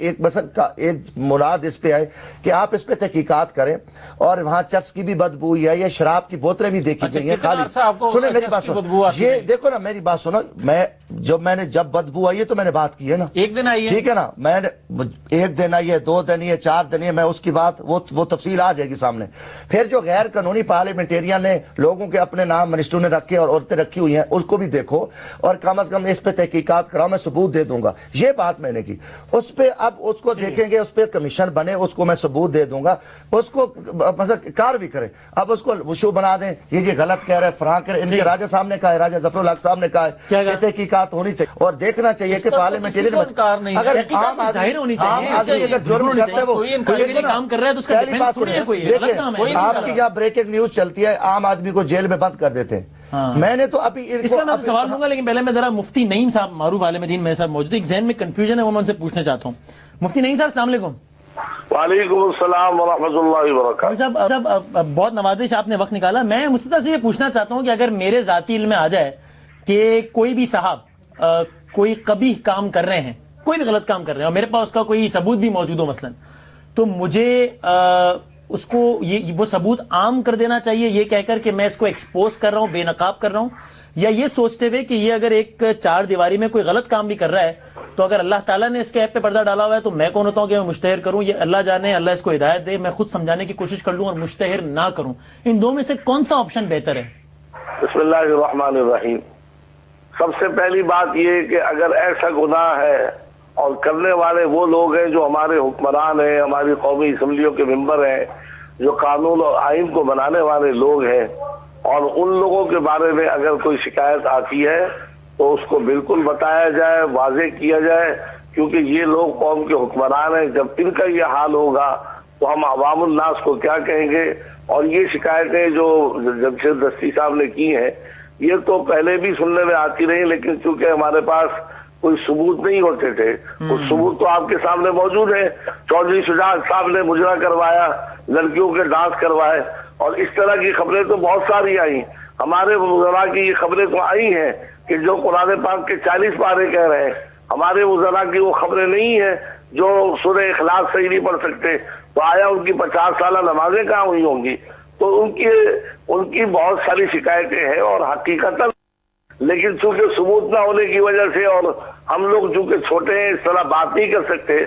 [SPEAKER 1] ایک مراد اس پہ آئے کہ آپ اس پہ تحقیقات کریں، اور وہاں چس کی بھی بدبو ہے، یہ شراب کی بوتلیں بھی دیکھی گئی ہیں خالی. سنیں میری بات سنو، یہ دیکھو نا میری بات سنو، میں نے جب بدبو آئی ہے تو میں نے بات کی ہے نا،
[SPEAKER 6] ایک دن آئی ہے،
[SPEAKER 1] ٹھیک ہے نا، میں نے 1 دن آئی ہے، 2 دن آئی ہے، 4 دن آئی ہے، میں اس کی بات وہ تفصیل آ جائے گی سامنے. پھر جو غیر قانونی پارلیمنٹیرین نے لوگوں کے اپنے نام منسٹروں نے رکھے اور عورتیں رکھی ہوئی ہیں، اس کو بھی دیکھو، اور کم از کم اس پہ تحقیقات کراؤ، میں ثبوت دے دوں گا. یہ بات میں نے کی. اس پہ اب اس کو دیکھیں گے، اس پہ کمیشن بنے، اس کو میں ثبوت دے دوں گا، اس کو مثلا کار بھی کرے. اب اس کو وشو بنا دیں، یہ غلط کہہ رہے ہیں، فراں کرے. ان کے راجہ صاحب نے کہا ہے، راجہ ظفر الحق صاحب نے کہا ہے، تحقیقات ہونی چاہیے، اور دیکھنا چاہیے کہ پارلیمنٹیرین اگر عام
[SPEAKER 5] ظاہر ہونی چاہیے،
[SPEAKER 1] اگر جرم کرتے ہیں وہ
[SPEAKER 5] کام کر رہا ہے تو اس کا ڈیفنس تھوڑی ہے کوئی غلط کام ہے.
[SPEAKER 1] آپ کی یہاں بریکنگ نیوز چلتی ہے، عام آدمی کو جیل میں بند کر دیتے ہیں. میں نے تو ابھی
[SPEAKER 5] اس کا میں سوال لوں گا، لیکن پہلے میں ذرا مفتی نعیم صاحب معروف عالم دین میرے ساتھ موجود ہے. ایک ذہن میں کنفیوژن ہے، وہ میں ان سے پوچھنا چاہتا ہوں. مفتی نعیم صاحب السلام علیکم.
[SPEAKER 7] وعلیکم السلام ورحمۃ اللہ وبرکاتہ.
[SPEAKER 5] صاحب بہت نوازش آپ نے وقت نکالا. میں مجھ سے یہ پوچھنا چاہتا ہوں کہ اگر میرے ذاتی علم میں آ جائے کہ کوئی بھی صاحب کوئی قبیح کام کر رہے ہیں، کوئی بھی غلط کام کر رہے ہیں، اور میرے پاس اس کا کوئی ثبوت بھی موجود ہو مثلا، تو مجھے اس کو وہ ثبوت عام کر دینا چاہیے، یہ کہہ کر کہ میں اس کو ایکسپوز کر رہا ہوں، بے نقاب کر رہا ہوں، یا یہ سوچتے ہوئے کہ یہ اگر ایک 4 دیواری میں کوئی غلط کام بھی کر رہا ہے تو اگر اللہ تعالیٰ نے اس کے ایپ پہ پردہ ڈالا ہوا ہے تو میں کون ہوتا ہوں کہ میں مشتہر کروں؟ یہ اللہ جانے، اللہ اس کو ہدایت دے، میں خود سمجھانے کی کوشش کر لوں اور مشتہر نہ کروں. ان دو میں سے کون سا آپشن بہتر ہے؟
[SPEAKER 7] بسم اللہ الرحمن الرحیم. سب سے پہلی بات یہ کہ اگر ایسا گناہ ہے اور کرنے والے وہ لوگ ہیں جو ہمارے حکمران ہیں، ہماری قومی اسمبلیوں کے ممبر ہیں، جو قانون اور آئین کو بنانے والے لوگ ہیں، اور ان لوگوں کے بارے میں اگر کوئی شکایت آتی ہے تو اس کو بالکل بتایا جائے، واضح کیا جائے، کیونکہ یہ لوگ قوم کے حکمران ہیں. جب ان کا یہ حال ہوگا تو ہم عوام الناس کو کیا کہیں گے؟ اور یہ شکایتیں جو جمشید دستی صاحب نے کی ہیں یہ تو پہلے بھی سننے میں آتی رہی، لیکن چونکہ ہمارے پاس کوئی ثبوت نہیں ہوتے تھے، وہ ثبوت تو آپ کے سامنے موجود ہے۔ چودھری شجاعت صاحب نے مجرا کروایا، لڑکیوں کے ڈانس کروائے، اور اس طرح کی خبریں تو بہت ساری آئی۔ ہمارے وزراء کی یہ خبریں تو آئی ہیں کہ جو قرآن پاک کے 40 پارے کہہ رہے ہیں، ہمارے وزراء کی وہ خبریں نہیں ہیں جو سورہ اخلاص صحیح نہیں پڑھ سکتے، تو آیا ان کی 50 سالہ نمازیں کہاں ہوئی ہوں گی؟ تو ان کی بہت ساری شکایتیں ہیں، اور حقیقتاً لیکن چونکہ ثبوت نہ ہونے کی وجہ سے، اور ہم لوگ چونکہ چھوٹے ہیں اس طرح بات نہیں کر سکتے۔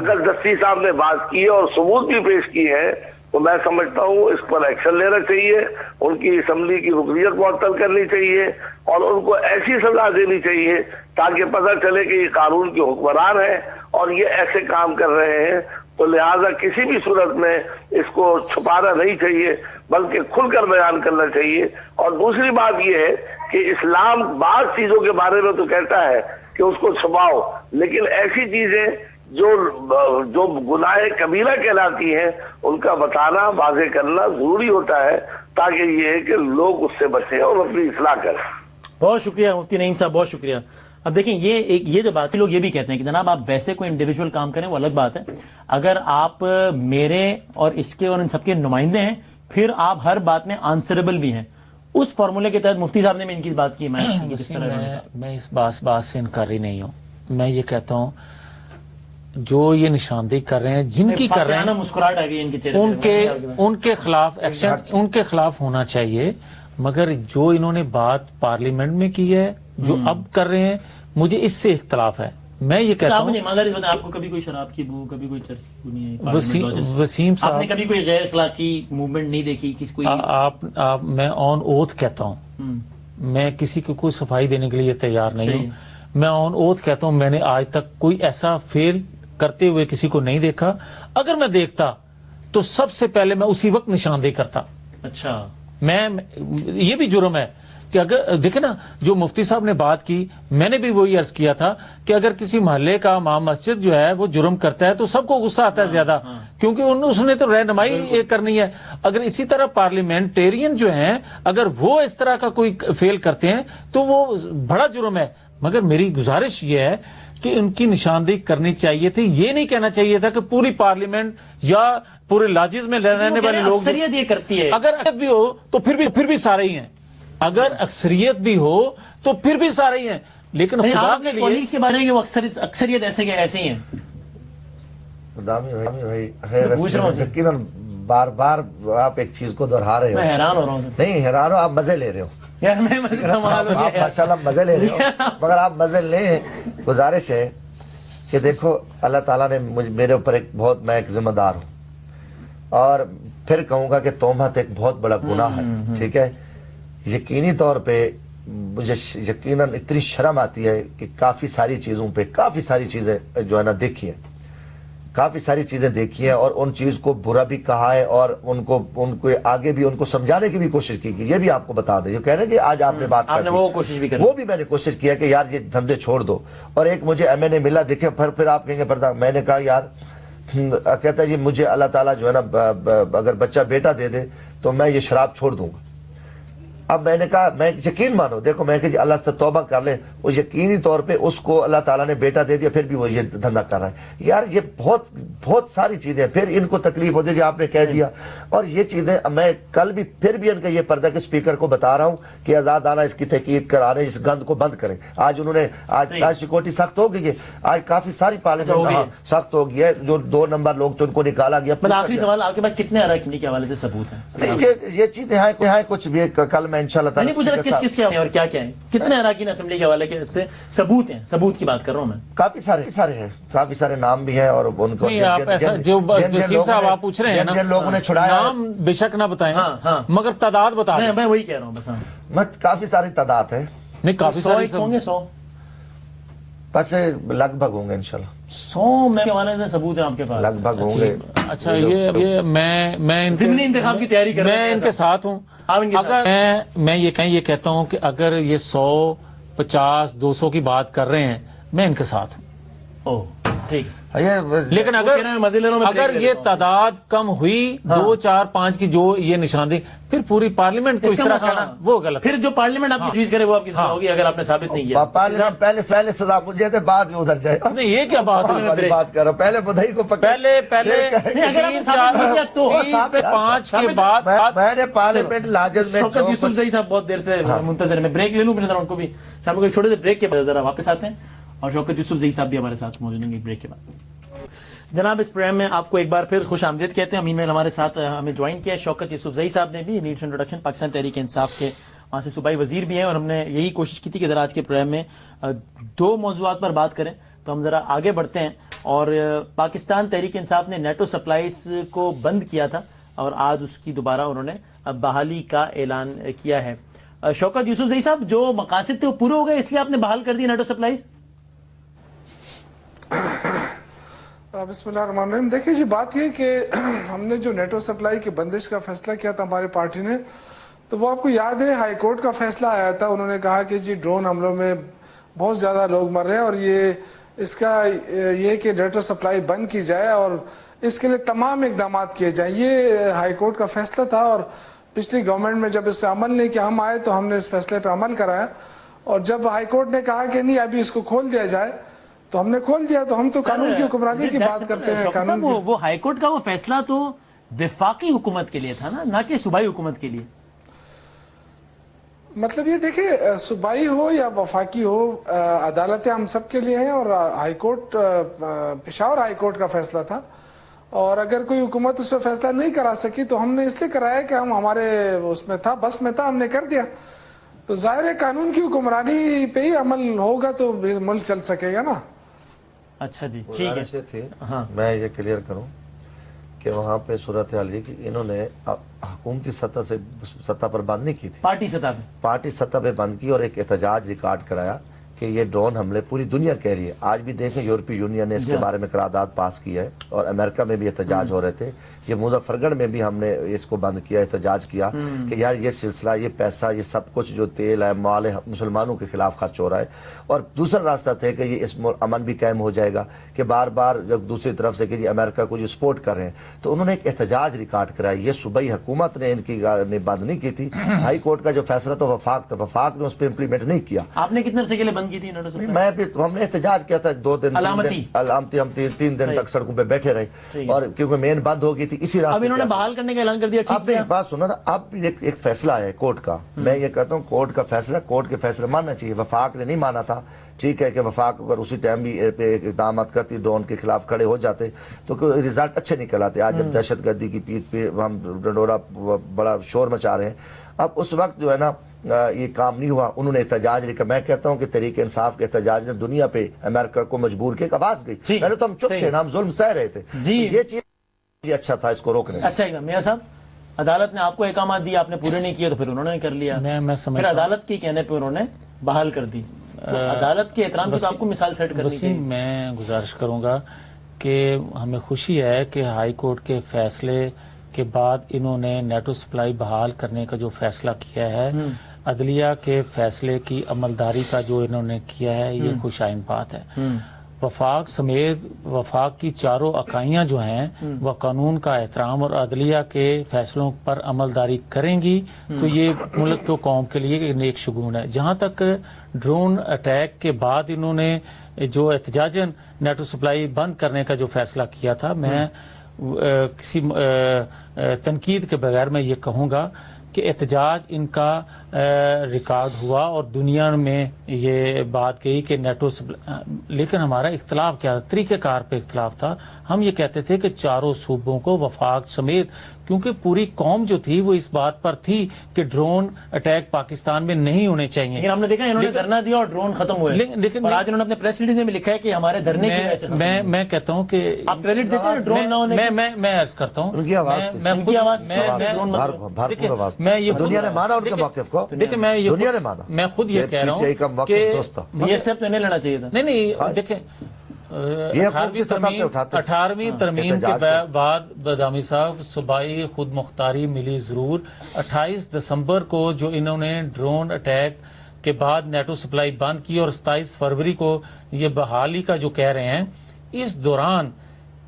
[SPEAKER 7] اگر دستی صاحب نے بات کی ہے اور ثبوت بھی پیش کی ہے تو میں سمجھتا ہوں اس پر ایکشن لینا چاہیے، ان کی اسمبلی کی رکنیت معطل کرنی چاہیے، اور ان کو ایسی سزا دینی چاہیے تاکہ پتہ چلے کہ یہ قانون کے حکمران ہیں اور یہ ایسے کام کر رہے ہیں۔ تو لہذا کسی بھی صورت میں اس کو چھپانا نہیں چاہیے، بلکہ کھل کر بیان کرنا چاہیے۔ اور دوسری بات یہ ہے کہ اسلام بعض چیزوں کے بارے میں تو کہتا ہے کہ اس کو چھپاؤ، لیکن ایسی چیزیں جو گناہ کبیرہ کہلاتی ہیں ان کا بتانا، واضح کرنا ضروری ہوتا ہے، تاکہ یہ ہے کہ لوگ اس سے بچیں اور اپنی اصلاح کریں۔
[SPEAKER 5] بہت شکریہ مفتی نعیم صاحب، بہت شکریہ۔ اب دیکھیں یہ جو باقی لوگ یہ بھی کہتے ہیں کہ جناب آپ ویسے کوئی انڈیویجول کام کریں وہ الگ بات ہے، اگر آپ میرے اور اس کے اور ان سب کے نمائندے ہیں پھر آپ ہر بات میں آنسریبل بھی ہیں۔ اس فارمولے کے تحت مفتی صاحب نے ان کی بات کی،
[SPEAKER 6] میں اس بات سے انکاری نہیں ہوں۔ میں یہ کہتا ہوں جو یہ نشاندہی کر رہے ہیں، جن کی کر رہے ہیں،
[SPEAKER 5] مسکراہٹ آ گئی ان کے چہرے،
[SPEAKER 6] ان کے خلاف ایکشن ان کے خلاف ہونا چاہیے، مگر جو انہوں نے بات پارلیمنٹ میں کی ہے، جو اب کر رہے ہیں، مجھے اس سے اختلاف ہے۔ میں یہ کہتا ہوں
[SPEAKER 5] آپ کو کبھی کوئی شراب کی بو، کبھی کوئی چرس کی بو نہیں ہے؟
[SPEAKER 6] وسیم صاحب،
[SPEAKER 5] آپ نے کبھی کوئی غیر اخلاقی موومنٹ نہیں دیکھی؟
[SPEAKER 6] میں آن اوتھ کہتا ہوں، میں کسی کو کوئی صفائی دینے کے لیے تیار نہیں ہوں۔ میں آن اوتھ کہتا ہوں میں نے آج تک کوئی ایسا فیل کرتے ہوئے کسی کو نہیں دیکھا۔ اگر میں دیکھتا تو سب سے پہلے میں اسی وقت نشاندہی کرتا۔
[SPEAKER 5] اچھا،
[SPEAKER 6] یہ بھی جرم ہے کہ اگر دیکھیں نا، جو مفتی صاحب نے بات کی، میں نے بھی وہی عرض کیا تھا کہ اگر کسی محلے کا امام مسجد جو ہے وہ جرم کرتا ہے تو سب کو غصہ آتا ہے زیادہ، کیونکہ اس نے تو رہنمائی کرنی ہے۔ اگر اسی طرح پارلیمنٹرین جو ہیں اگر وہ اس طرح کا کوئی فیل کرتے ہیں تو وہ بڑا جرم ہے۔ مگر میری گزارش یہ ہے کہ ان کی نشاندہی کرنی چاہیے تھی، یہ نہیں کہنا چاہیے تھا کہ پوری پارلیمنٹ یا پورے لاجز میں رہنے والے لوگ
[SPEAKER 5] اکثریت یہ کرتی ہے۔
[SPEAKER 6] اگر اکثریت بھی ہو تو پھر بھی سارے ہی ہیں، اگر اکثریت بھی ہو تو پھر بھی سارے ہی ہیں، لیکن خدا کے لیے
[SPEAKER 5] کے بارے میں وہ اکثریت ایسے ہی ہیں۔
[SPEAKER 1] یقیناً بار بار آپ ایک چیز کو دہرا رہے ہو،
[SPEAKER 5] میں حیران ہو رہا ہوں۔
[SPEAKER 1] نہیں حیران ہو، آپ مزے لے رہے ہو
[SPEAKER 5] یار میں
[SPEAKER 1] آپ ماشاءاللہ مزے لے رہے ہو، مگر آپ مزے لیں۔ گزارش ہے کہ دیکھو اللہ تعالیٰ نے میرے اوپر میں ایک ذمہ دار ہوں، اور پھر کہوں گا کہ تہمت ایک بہت بڑا گناہ ہے، ٹھیک ہے۔ یقینی طور پہ مجھے یقیناً اتنی شرم آتی ہے کہ کافی ساری چیزوں پہ کافی ساری چیزیں جو ہے نا دیکھی ہیں، کافی ساری چیزیں دیکھی ہیں، اور ان چیز کو برا بھی کہا ہے، اور ان کو آگے بھی ان کو سمجھانے کی بھی کوشش کی گئی۔ یہ بھی آپ کو بتا دیں، جو کہہ رہے ہیں کہ آج آپ نے بات کی،
[SPEAKER 5] وہ کوشش بھی
[SPEAKER 1] وہ بھی میں نے کوشش کیا کہ یار یہ دھندے چھوڑ دو۔ اور ایک مجھے ایم این اے ملا، دیکھیں پھر آپ کہیں گے پردہ، میں نے کہا یار، کہتا ہے جی مجھے اللہ تعالیٰ جو ہے نا اگر بچہ بیٹا دے دے تو میں یہ شراب چھوڑ دوں گا۔ اب میں نے کہا میں یقین مانو، دیکھو میں کہ جی اللہ سے توبہ کر لے، وہ یقینی طور پہ اس کو اللہ تعالیٰ نے بیٹا دے دیا، پھر بھی وہ یہ دھندا کر رہا ہے۔ یار یہ بہت ساری چیزیں، پھر ان کو تکلیف ہوتی ہے جی آپ نے کہہ دیا، اور یہ چیزیں میں کل بھی پھر بھی ان کا یہ پردہ کے اسپیکر کو بتا رہا ہوں کہ آزادانہ اس کی تحقیق کرانے، اس گند کو بند کریں۔ آج انہوں نے آج سیکورٹی سخت ہو گئی ہے، آج کافی ساری پارلیمنٹ سخت ہو گئی ہے، جو 2 نمبر لوگ تو ان کو نکالا گیا۔
[SPEAKER 5] آخری سوال آپ کے پاس کتنے اراکینی کے حوالے سے ثبوت ہیں؟
[SPEAKER 1] یہ چیزیں ہیں کچھ بھی، کل میں انشاءاللہ تعالیٰ
[SPEAKER 5] نہیں پوچھ رہا کس کے اور کیا ہیں، کتنے اراکین اسمبلی کے حوالے سے ثبوت ہیں، ثبوت کی بات کر رہا ہوں میں۔
[SPEAKER 1] کافی سارے ہیں، کافی سارے نام بھی ہیں، اور ان کو
[SPEAKER 6] جو وسیم صاحب آپ پوچھ رہے ہیں نا،
[SPEAKER 1] جن لوگوں نے چھڑایا،
[SPEAKER 6] نام بے شک نہ بتائیں مگر تعداد بتا دیں۔
[SPEAKER 5] میں وہی کہہ رہا ہوں بس۔
[SPEAKER 1] میں کافی ساری تعداد ہے،
[SPEAKER 6] نہیں کافی ساری
[SPEAKER 5] ہوں گے، 100
[SPEAKER 1] بس لگ بھگ ہوں گے انشاءاللہ،
[SPEAKER 5] 100 میں کے حوالے سے ثبوت ہیں آپ کے پاس؟
[SPEAKER 1] لگ بھگ ہوں گے۔
[SPEAKER 6] اچھا یہ میں
[SPEAKER 5] ضمنی انتخاب کی تیاری کر رہے ہیں،
[SPEAKER 6] میں ان کے ساتھ ہوں۔ اگر میں یہ کہتا ہوں کہ اگر یہ 100 50 200 کی بات کر رہے ہیں، میں ان کے ساتھ ہوں۔
[SPEAKER 5] ٹھیک
[SPEAKER 6] لیکن اگر یہ تعداد کم ہوئی 2 4 5 کی جو یہ نشاندہی پھر پوری پارلیمنٹ کو اس طرح کہنا وہ غلط.
[SPEAKER 5] پھر جو پارلیمنٹ آپ کی کرے وہ آپ کی سزا ہوگی اگر آپ نے ثابت نہیں کیا.
[SPEAKER 1] پارلیمنٹ پہلے سزا مجھے تھے بعد میں ادھر جائے.
[SPEAKER 6] نہیں یہ کیا بات ہے,
[SPEAKER 1] بات کر رہا ہوں پہلے بدھائی کو
[SPEAKER 6] پہلے 3 4 5 کے بعد
[SPEAKER 1] میں نے پارلیمنٹ لاجز میں.
[SPEAKER 5] شوکت یوسف زئی صاحب بہت دیر سے منتظر میں بریک لے لوں پھر ان کو بھی شام کو چھوٹے سے بریک کے بعد ذرا واپس آتے ہیں اور شوکت یوسف زئی صاحب بھی ہمارے ساتھ موجود ہیں بریک کے بعد. جناب اس پروگرام میں آپ کو ایک بار پھر خوش آمدید کہتے ہیں. امین میں ہمارے ساتھ ہمیں جوائن کیا ہے شوکت یوسف زئی صاحب نے بھی لیڈرشپ انٹروڈکشن پاکستان تحریک انصاف کے وہاں سے صوبائی وزیر بھی ہیں اور ہم نے یہی کوشش کی تھی کہ ذرا آج کے پروگرام میں 2 موضوعات پر بات کریں تو ہم ذرا آگے بڑھتے ہیں. اور پاکستان تحریک انصاف نے نیٹو سپلائز کو بند کیا تھا اور آج اس کی دوبارہ انہوں نے بحالی کا اعلان کیا ہے. شوکت یوسف زئی صاحب جو مقاصد تھے وہ پورے ہو گئے اس لیے آپ نے بحال کر دی نیٹو سپلائز؟
[SPEAKER 8] بسم اللہ الرحمن الرحیم. دیکھیں جی بات یہ کہ ہم نے جو نیٹو سپلائی کی بندش کا فیصلہ کیا تھا ہماری پارٹی نے تو وہ آپ کو یاد ہے ہائی کورٹ کا فیصلہ آیا تھا. انہوں نے کہا کہ جی ڈرون حملوں میں بہت زیادہ لوگ مر رہے ہیں اور اس کا یہ کہ نیٹو سپلائی بند کی جائے اور اس کے لیے تمام اقدامات کیے جائیں. یہ ہائی کورٹ کا فیصلہ تھا اور پچھلی گورنمنٹ میں جب اس پہ عمل نہیں کیا ہم آئے تو ہم نے اس فیصلے پہ عمل کرایا اور جب ہائی کورٹ نے کہا کہ نہیں ابھی اس کو کھول دیا جائے تو ہم نے کھول دیا. تو ہم تو قانون کی حکمرانی کی بات کرتے ہیں. قانون
[SPEAKER 5] وہ ہائی کورٹ کا وہ فیصلہ تو وفاقی حکومت کے لیے تھا نا, نہ کہ صوبائی حکومت کے لیے.
[SPEAKER 8] مطلب یہ دیکھیں صوبائی ہو یا وفاقی ہو عدالتیں ہم سب کے لیے ہیں اور high court Peshawar high court کا فیصلہ تھا اور اگر کوئی حکومت اس پہ فیصلہ نہیں کرا سکی تو ہم نے اس لیے کرایا کہ ہم ہمارے اس میں تھا بس میں تھا ہم نے کر دیا. تو ظاہر ہے قانون کی حکمرانی پہ ہی عمل ہوگا تو ملک چل سکے گا نا.
[SPEAKER 5] اچھا جی ٹھیک ہے.
[SPEAKER 1] میں یہ کلیئر کروں کہ وہاں پہ صورتحال یہ کہ انہوں نے حکومتی سطح پر بند نہیں کی تھی, پارٹی سطح پہ بند کی اور ایک احتجاج ریکارڈ کرایا کہ یہ ڈرون حملے پوری دنیا کہہ رہی ہے. آج بھی دیکھیں یورپی یونین نے اس کے بارے میں قرارداد پاس کی ہے اور امریکہ میں بھی احتجاج ہو رہے تھے. یہ مظفر گڑھ میں بھی ہم نے اس کو بند کیا, احتجاج کیا کہ یار یہ سلسلہ یہ پیسہ یہ سب کچھ جو تیل ہے مال ہے مسلمانوں کے خلاف خرچ ہو رہا ہے. اور دوسرا راستہ تھا کہ یہ اس امن بھی قائم ہو جائے گا کہ بار بار جب دوسری طرف سے کہ جی امریکہ کو جو سپورٹ کر رہے ہیں تو انہوں نے ایک احتجاج ریکارڈ کرایا. یہ صوبائی حکومت نے ان کی بند نہیں کی تھی. ہائی کورٹ کا جو فیصلہ تو وفاق تھا, وفاق نے اس پہ امپلیمنٹ نہیں کیا.
[SPEAKER 5] آپ نے کتنے عرصے کے لیے بند کی تھی؟
[SPEAKER 1] ہم نے احتجاج کیا تھا 2 دن علامتی, ہم 3 دن تک سڑکوں پہ بیٹھے رہے اور کیونکہ مین بند ہو گئی تھی اسی راستے.
[SPEAKER 5] اب انہوں نے بحال کرنے کا اعلان کر دیا.
[SPEAKER 1] اب بات سنا نا, اب ایک فیصلہ ہے کورٹ کا. میں یہ کہتا ہوں کورٹ کا فیصلہ کورٹ کے فیصلے ماننا چاہیے. وفاق نے نہیں مانا تھا, ٹھیک ہے کہ وفاق اگر اسی ٹائم بھی اقدامات کرتی ڈرون کے خلاف کھڑے ہو جاتے تو رزلٹ اچھے نکل آتے. آج جب دہشت گردی کی پیٹ پہ ہم ڈنڈورا بڑا شور مچا رہے ہیں, اب اس وقت جو ہے نا یہ کام نہیں ہوا. انہوں نے احتجاج میں کہتا ہوں کہ تحریک انصاف کے احتجاج نے دنیا پہ امریکہ کو مجبور کیا, آواز گئی. پہلے تو ہم چپ تھے نا, ہم ظلم سہ رہے تھے. یہ چیز اچھا تھا اس کو روکنے.
[SPEAKER 5] اچھا میاں صاحب, عدالت نے آپ کو احکامات دیے, آپ نے پورے نہیں کیے تو پھر انہوں نے کر لیا. پھر عدالت کے کہنے پہ انہوں نے بحال کر دی. عدالت کے احترام کی تو آپ کو مثال سیٹ کرنی چاہیے.
[SPEAKER 6] میں گزارش کروں گا کہ ہمیں خوشی ہے کہ ہائی کورٹ کے فیصلے کے بعد انہوں نے نیٹو سپلائی بحال کرنے کا جو فیصلہ کیا ہے, عدلیہ کے فیصلے کی عملداری کا جو انہوں نے کیا ہے, یہ خوش آئند بات ہے. وفاق سمیت وفاق کی چاروں اکائیاں جو ہیں وہ قانون کا احترام اور عدلیہ کے فیصلوں پر عملداری کریں گی تو یہ ملک کو قوم کے لیے ایک نیک شگون ہے. جہاں تک ڈرون اٹیک کے بعد انہوں نے جو احتجاجاً نیٹو سپلائی بند کرنے کا جو فیصلہ کیا تھا, میں کسی تنقید کے بغیر میں یہ کہوں گا کہ احتجاج ان کا ریکارڈ ہوا اور دنیا میں یہ بات کہی کہ نیٹو لیکن ہمارا اختلاف کیا تھا؟ طریقہ کار پہ اختلاف تھا. ہم یہ کہتے تھے کہ چاروں صوبوں کو وفاق سمیت, کیونکہ پوری قوم جو تھی وہ اس بات پر تھی کہ ڈرون اٹیک پاکستان میں نہیں ہونے چاہیے.
[SPEAKER 5] لیکن ہم نے دیکھا انہوں نے دھرنا دیا اور ڈرون ختم ہوئے. لیکن آج انہوں نے اپنے پریس ریلیز میں لکھا ہے کہ ہمارے دھرنے کی وجہ سے.
[SPEAKER 6] میں کہتا ہوں کہ
[SPEAKER 5] آپ کریڈٹ دیتے ہیں ڈرون نہ ہونے کی.
[SPEAKER 6] میں عرض کرتا ہوں
[SPEAKER 1] میں یہ دنیا نے مانا ان کے موقف کو.
[SPEAKER 6] دیکھیں میں خود یہ کہہ رہا ہوں کہ
[SPEAKER 5] یہ اسٹیپ تو نہیں لینا چاہیے تھا.
[SPEAKER 6] نہیں دیکھیں 18ویں ترمیم کے بعد بدامی صاحب صوبائی خود مختاری ملی ضرور. 28 دسمبر کو جو انہوں نے ڈرون اٹیک کے بعد نیٹو سپلائی بند کی اور 27 فروری کو یہ بحالی کا جو کہہ رہے ہیں اس دوران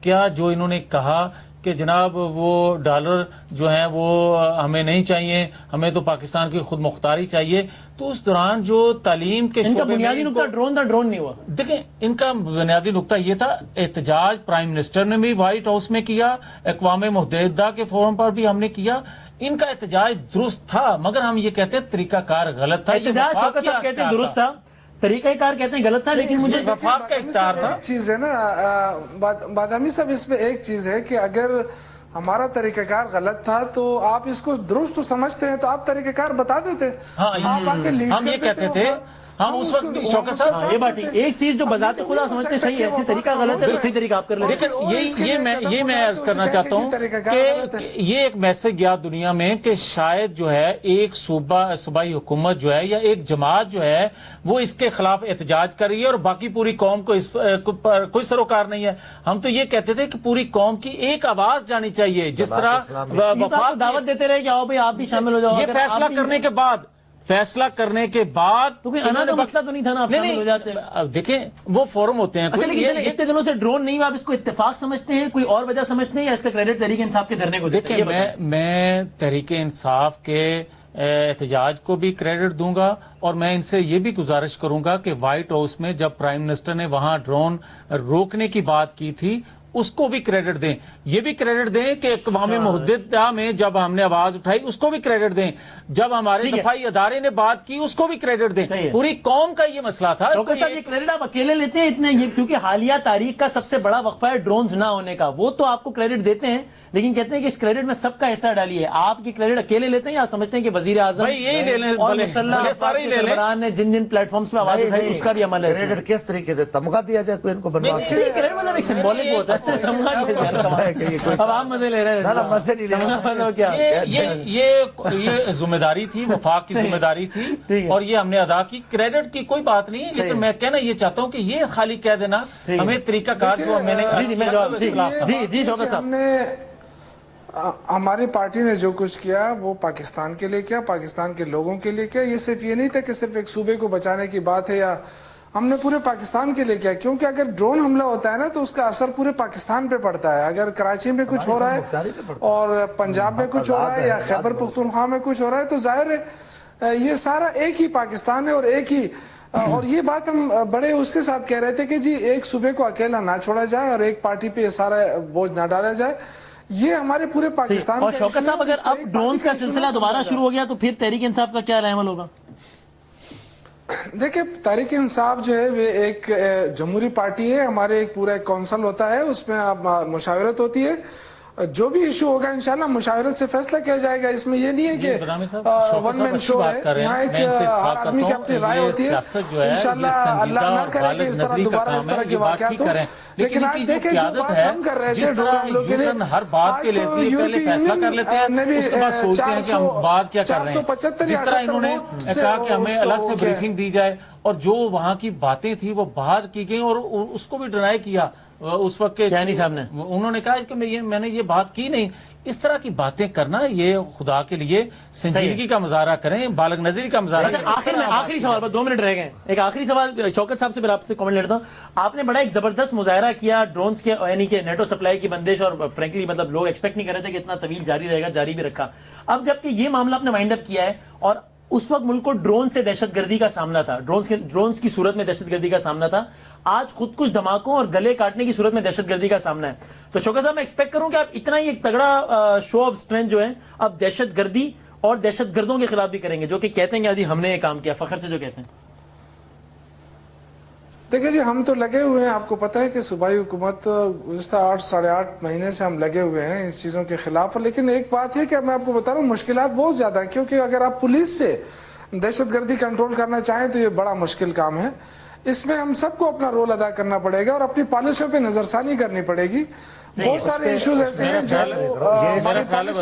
[SPEAKER 6] کیا جو انہوں نے کہا کہ جناب وہ ڈالر جو ہیں وہ ہمیں نہیں چاہیے, ہمیں تو پاکستان کی خود مختاری چاہیے, تو اس دوران جو تعلیم کے
[SPEAKER 5] ان کا
[SPEAKER 6] شعبے میں
[SPEAKER 5] بنیادی نقطہ ڈرون تھا, ڈرون نہیں ہوا.
[SPEAKER 6] دیکھیں ان کا بنیادی نقطہ یہ تھا, احتجاج پرائم منسٹر نے بھی وائٹ ہاؤس میں کیا, اقوام متحدہ کے فورم پر بھی ہم نے کیا, ان کا احتجاج درست تھا, مگر ہم یہ کہتے ہیں طریقہ کار غلط تھا.
[SPEAKER 5] احتجاج شوکت صاحب کہتے ہیں درست تھا, طریقہ کار کہتے ہیں غلط تھا, لیکن مجھے
[SPEAKER 6] وفاق کا اختیار تھا.
[SPEAKER 8] ایک چیز ہے نا بادامی صاحب, اس میں ایک چیز ہے کہ اگر ہمارا طریقہ کار غلط تھا تو آپ اس کو درست تو سمجھتے ہیں تو آپ طریقہ کار بتا دیتے. آپ آ کے لیڈ
[SPEAKER 6] ہم یہ کہتے تھے, ہم اس وقت بھی شوکت صاحب
[SPEAKER 5] یہ بات ایک چیز جو بذات خدا سمجھتے ہیں صحیح ہے, طریقہ غلط ہے تو صحیح طریقہ آپ کر لیں.
[SPEAKER 6] لیکن یہ میں عرض کرنا چاہتا ہوں کہ یہ ایک میسج گیا دنیا میں کہ شاید جو ہے ایک صوبائی حکومت جو ہے یا ایک جماعت جو ہے وہ اس کے خلاف احتجاج کر رہی ہے اور باقی پوری قوم کو اس پر کوئی سروکار نہیں ہے. ہم تو یہ کہتے تھے کہ پوری قوم کی ایک آواز جانی چاہیے, جس طرح
[SPEAKER 5] وفاق دعوت دیتے رہے کہ آؤ بھائی آپ بھی شامل ہو جاؤ.
[SPEAKER 6] یہ فیصلہ کرنے کے بعد
[SPEAKER 5] تو کوئی انا کا مسئلہ تو نہیں تھا نا, آپ شامل ہو جاتے.
[SPEAKER 6] دیکھیں وہ فورم ہوتے ہیں.
[SPEAKER 5] اچھا لیکن اتنے دنوں سے ڈرون نہیں ہوا, آپ اس کو اتفاق سمجھتے ہیں, کوئی اور وجہ سمجھتے ہیں, یا اس کا کریڈٹ تحریک انصاف کے دھرنے کو دیتے ہیں؟
[SPEAKER 6] دیکھیں میں تحریک انصاف کے احتجاج کو بھی کریڈٹ دوں گا, اور میں ان سے یہ بھی گزارش کروں گا کہ وائٹ ہاؤس میں جب پرائم منسٹر نے وہاں ڈرون روکنے کی بات کی تھی اس کو بھی کریڈٹ دیں. یہ بھی کریڈٹ دیں کہ اقوام متحدہ میں جب ہم نے آواز اٹھائی اس کو بھی کریڈٹ دیں, جب ہمارے دفاعی ادارے نے بات کی اس کو بھی کریڈٹ دیں. پوری قوم کا یہ مسئلہ تھا.
[SPEAKER 5] شوکت صاحب یہ کریڈٹ آپ اکیلے لیتے ہیں اتنے, کیونکہ حالیہ تاریخ کا سب سے بڑا وقفہ ہے ڈرونز نہ ہونے کا, وہ تو آپ کو کریڈٹ دیتے ہیں, لیکن کہتے ہیں کہ اس کریڈٹ میں سب کا حصہ ڈالیے. آپ کی کریڈٹ اکیلے لیتے ہیں یا سمجھتے ہیں کہ وزیر اعظم اور مسلح سربراہان نے جن پلیٹ فارمز پہ آواز اٹھائی اس کا بھی عمل ہے؟
[SPEAKER 1] کریڈٹ کس طریقے سے تمغہ دیا جائے کوئی ان کو بنوا کے؟
[SPEAKER 5] کریڈٹ مطلب ایک سمبولک ہوتا ہے. اب آپ مزے لے رہے ہیں.
[SPEAKER 6] یہ ذمہ داری تھی, وفاق کی ذمہ داری تھی, اور یہ ہم نے ادا کی. کریڈٹ کی کوئی بات نہیں, لیکن میں کہنا یہ چاہتا ہوں کہ یہ خالی کہہ دینا ہمیں طریقہ کار جو میں نے
[SPEAKER 5] جی شوکت صاحب,
[SPEAKER 8] ہماری پارٹی نے جو کچھ کیا وہ پاکستان کے لیے کیا, پاکستان کے لوگوں کے لیے کیا. یہ صرف یہ نہیں تھا کہ صرف ایک صوبے کو بچانے کی بات ہے, یا ہم نے پورے پاکستان کے لیے کیا, کیونکہ اگر ڈرون حملہ ہوتا ہے نا تو اس کا اثر پورے پاکستان پہ پڑتا ہے. اگر کراچی میں کچھ ہو رہا ہے اور پنجاب میں کچھ ہو رہا ہے یا خیبر پختونخوا میں کچھ ہو رہا ہے تو ظاہر ہے یہ سارا ایک ہی پاکستان ہے اور ایک ہی. اور یہ بات ہم بڑے اس کے ساتھ کہہ رہے تھے کہ جی ایک صوبے کو اکیلا نہ چھوڑا جائے اور ایک پارٹی پہ یہ سارا بوجھ نہ ڈالا جائے. یہ ہمارے پورے پاکستان.
[SPEAKER 5] اور شوکت صاحب اگر اب ڈرونز کا سلسلہ دوبارہ شروع ہو گیا تو پھر تحریک انصاف کا کیا عمل ہوگا؟
[SPEAKER 8] دیکھیں تحریک انصاف جو ہے وہ ایک جمہوری پارٹی ہے, ہمارے ایک پورا ایک کونسل ہوتا ہے, اس میں مشاورت ہوتی ہے, جو بھی ایشو ہوگا انشاءاللہ مشاورت سے فیصلہ کیا جائے گا. اس میں یہ نہیں ہے کہ ون مین شو ہے, یہاں ایک ہر آدمی کی اپنی رائے ہوتی ہے. انشاءاللہ اللہ نہ کرے کہ اس طرح دوبارہ اس طرح کے واقعات ہوں. لیکن آج دیکھیں جو بات ہم کر رہے تھے ڈرون حملوں کے لیے, آج تو یورپی یونین نے بھی 475
[SPEAKER 6] جس طرح انہوں نے کہا کہ ہمیں الگ سے بریفنگ دی جائے, اور جو وہاں کی باتیں تھی وہ باہر کی گئیں, اور اس کو بھی ڈرائی کیا اس وقت کے
[SPEAKER 5] چینی صاحب نے.
[SPEAKER 6] انہوں نے کہا کہ میں نے یہ بات کی نہیں. اس طرح کی باتیں کرنا یہ خدا کے لیے سنجیدگی کا مظاہرہ کریں, بالغ نظری کا مظاہرہ کریں.
[SPEAKER 5] آخری سوال, بس 2 منٹ رہ گئے, ایک آخری سوال شوکت صاحب سے پھر آپ سے کامنٹ لیتا ہوں. آپ نے بڑا ایک زبردست مظاہرہ کیا ڈرونز کے, یعنی کہ نیٹو سپلائی کی بندش, اور فرینکلی مطلب لوگ ایکسپیکٹ نہیں کر رہے تھے کہ اتنا طویل جاری رہے گا, جاری بھی رکھا. اب جبکہ یہ معاملہ آپ نے وائنڈ اپ کیا ہے, اور اس وقت ملک کو ڈرون سے دہشت گردی کا سامنا تھا, ڈرونز کی صورت میں دہشت گردی کا سامنا تھا, آج خود کچھ دھماکوں اور گلے کاٹنے کی صورت میں دہشت گردی کا سامنا ہے. تو شوکت صاحب میں ایکسپیکٹ کروں کہ آپ اتنا ہی ایک تگڑا شو آف اسٹرینتھ جو ہے اب دہشت گردی اور دہشت گردوں کے خلاف بھی کریں گے, جو کہ کہتے ہیں کہ ہم نے یہ کام کیا, فخر سے جو کہتے ہیں.
[SPEAKER 8] دیکھیں جی ہم تو لگے ہوئے ہیں, آپ کو پتہ ہے کہ صوبائی حکومت گزشتہ 8-8.5 مہینے سے ہم لگے ہوئے ہیں اس چیزوں کے خلاف. لیکن ایک بات ہے کہ میں آپ کو بتا رہا ہوں مشکلات بہت زیادہ ہیں, کیونکہ اگر آپ پولیس سے دہشت گردی کنٹرول کرنا چاہیں تو یہ بڑا مشکل کام ہے. اس میں ہم سب کو اپنا رول ادا کرنا پڑے گا اور اپنی پالیسیوں پہ نظر ثانی کرنی پڑے گی. بہت سارے ایشوز ایسے ہیں جو
[SPEAKER 6] میرا خیال ہے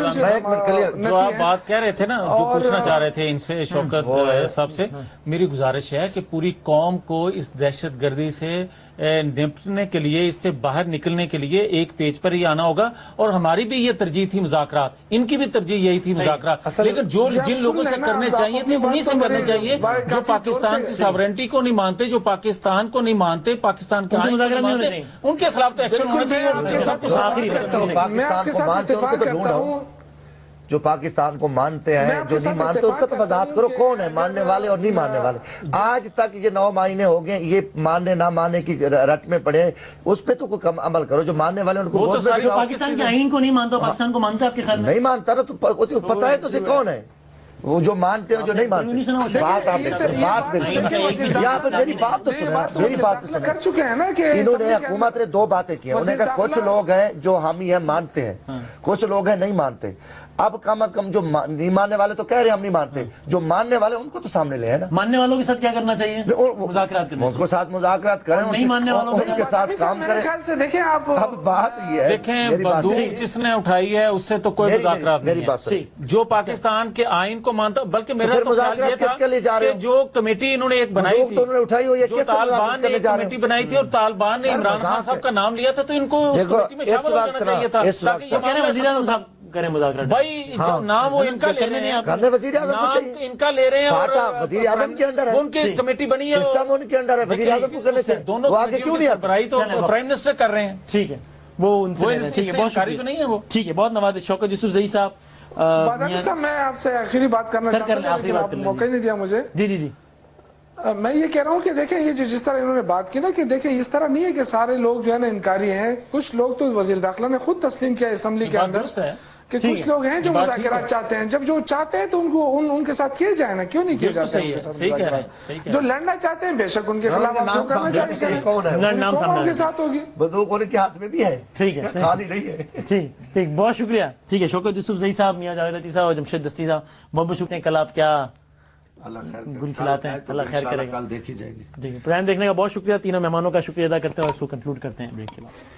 [SPEAKER 6] جو آپ بات کہہ رہے تھے نا، جو پوچھنا چاہ رہے تھے ان سے شوکت صاحب سے، میری گزارش ہے کہ پوری قوم کو اس دہشت گردی سے نپٹنے کے لیے، اس سے باہر نکلنے کے لیے ایک پیج پر ہی آنا ہوگا، اور ہماری بھی یہ ترجیح تھی مذاکرات، ان کی بھی ترجیح یہی تھی مذاکرات، لیکن جو جن لوگوں سے کرنے چاہیے تھے انہی سے کرنے چاہیے، جو پاکستان کی ساورنٹی کو نہیں مانتے، جو پاکستان کو نہیں مانتے، پاکستان کے آئین کو نہیں مانتے، ان کے خلاف تو ایکشن ہونا چاہیے۔
[SPEAKER 8] میں آپ کے ساتھ اتفاق کرتا ہوں،
[SPEAKER 1] جو پاکستان کو مانتے ہیں، جو نہیں مانتے، اس کا تو وضاحت کرو کون ہے ماننے والے اور نہیں ماننے والے۔ آج تک یہ 9 مہینے ہو گئے، یہ ماننے نہ ماننے کی رٹ میں پڑے، اس پہ تو کوئی کم عمل کرو۔ جو ماننے والے ان کو گود میں بٹھاؤ۔
[SPEAKER 5] پاکستان کے آئین کو نہیں مانتا، پاکستان کو مانتا ہے آپ کے خیال میں؟
[SPEAKER 1] نہیں مانتا نا، تو پتہ ہے تو اسے کون ہے وہ جو مانتے ہیں جو نہیں مانتے۔ بات آپ یہاں پہ میری بات تو سنیں، میری بات تو
[SPEAKER 8] کر چکے ہیں نا کہ
[SPEAKER 1] انہوں نے حکومت نے 2 باتیں کی ہیں۔ انہوں نے کہا کچھ لوگ ہیں جو ہم یہ مانتے ہیں، کچھ لوگ ہیں نہیں مانتے۔ اب کم از کم جو نہیں ماننے والے تو کہہ رہے ہیں ہم نہیں مانتے، جو ماننے والے ان کو تو سامنے لے ہے نا۔
[SPEAKER 5] ماننے والوں کے ساتھ کیا کرنا چاہیے؟ مذاکرات کریں،
[SPEAKER 1] اس کے ساتھ مذاکرات کریں،
[SPEAKER 5] نہیں ماننے والوں
[SPEAKER 1] کے ساتھ کام کریں۔
[SPEAKER 8] خیال سے دیکھیں آپ،
[SPEAKER 1] اب بات یہ ہے،
[SPEAKER 6] دیکھیں بندوق جس نے اٹھائی ہے اس سے تو کوئی مذاکرات نہیں ہے، جو پاکستان کے آئین کو مانتا، بلکہ میرا تو خیال یہ تھا کہ جو کمیٹی انہوں نے ایک بنائی تھی، جو طالبان نے ایک کمیٹی بنائی تھی اور طالبان نے عمران خان صاحب کا نام لیا تھا، تو ان کو اس کمیٹی میں شامل ہو جانا چاہیے تھا،
[SPEAKER 5] وزیر اعظم صاحب کریں مذاکرات۔
[SPEAKER 6] بھائی جو نام وہ ان کا لے رہے ہیں،
[SPEAKER 1] کرنے وزیر اعظم کو
[SPEAKER 6] نام
[SPEAKER 1] چاہیے،
[SPEAKER 6] ان کا لے رہے ہیں، اور
[SPEAKER 1] وزیر اعظم کے انڈر ہے،
[SPEAKER 6] ان کی کمیٹی بنی ہے،
[SPEAKER 1] سسٹم ان کے انڈر ہے، وزیر اعظم کو کرنے چاہیے،
[SPEAKER 6] دونوں
[SPEAKER 1] وہ آگے کیوں نہیں آتے؟
[SPEAKER 6] سربراہی تو پرائم منسٹر کر رہے ہیں۔
[SPEAKER 5] ٹھیک ہے، وہ ان سے ٹھیک ہے، بہت شکریہ،
[SPEAKER 6] نہیں ہے وہ،
[SPEAKER 5] ٹھیک ہے، بہت نوازش۔ شوکت یوسف زئی صاحب،
[SPEAKER 8] بادامی صاحب میں آپ سے آخری بات کرنا چاہتا ہوں، لیکن آپ موقع نہیں دیا مجھے۔
[SPEAKER 5] جی جی جی،
[SPEAKER 8] میں یہ کہہ رہا ہوں کہ دیکھیں یہ جو جس طرح انہوں نے بات کی نا، کہ دیکھیں اس طرح نہیں ہے کہ سارے لوگ جو ہے نا انکاری ہیں، کچھ لوگ تو وزیر داخلہ نے خود تسلیم کیا اسمبلی کے اندر کہ کچھ لوگ ہیں جو مذاکرات چاہتے ہیں، جب جو چاہتے ہیں تو ان کو ان کے ساتھ کیے جائیں نا، کیوں نہیں کیے جاتے ہیں؟ جو لڑنا چاہتے ہیں بے شک ان کے خلاف آپ جو کرنا چاہیے کریں، قوم ان کے ساتھ ہوگی،
[SPEAKER 1] بندوق ان کے ہاتھ میں بھی ہے،
[SPEAKER 5] ٹھیک ہے،
[SPEAKER 1] خالی نہیں ہے۔
[SPEAKER 5] ٹھیک، بہت شکریہ۔ ٹھیک ہے، شوکت یوسف زئی صاحب، میاں جاوید عطی صاحب اور جمشید دستی صاحب، بہت بہت شکریہ۔ کل آپ کیا گل کھلاتے ہیں، اللہ خیر کرے گا،
[SPEAKER 1] کل دیکھی جائے گی۔
[SPEAKER 5] جی، پروگرام دیکھنے کا بہت شکریہ، تینوں مہمانوں کا شکریہ ادا کرتے ہیں اور اس کو کنکلوڈ کرتے ہیں بریک کے بعد۔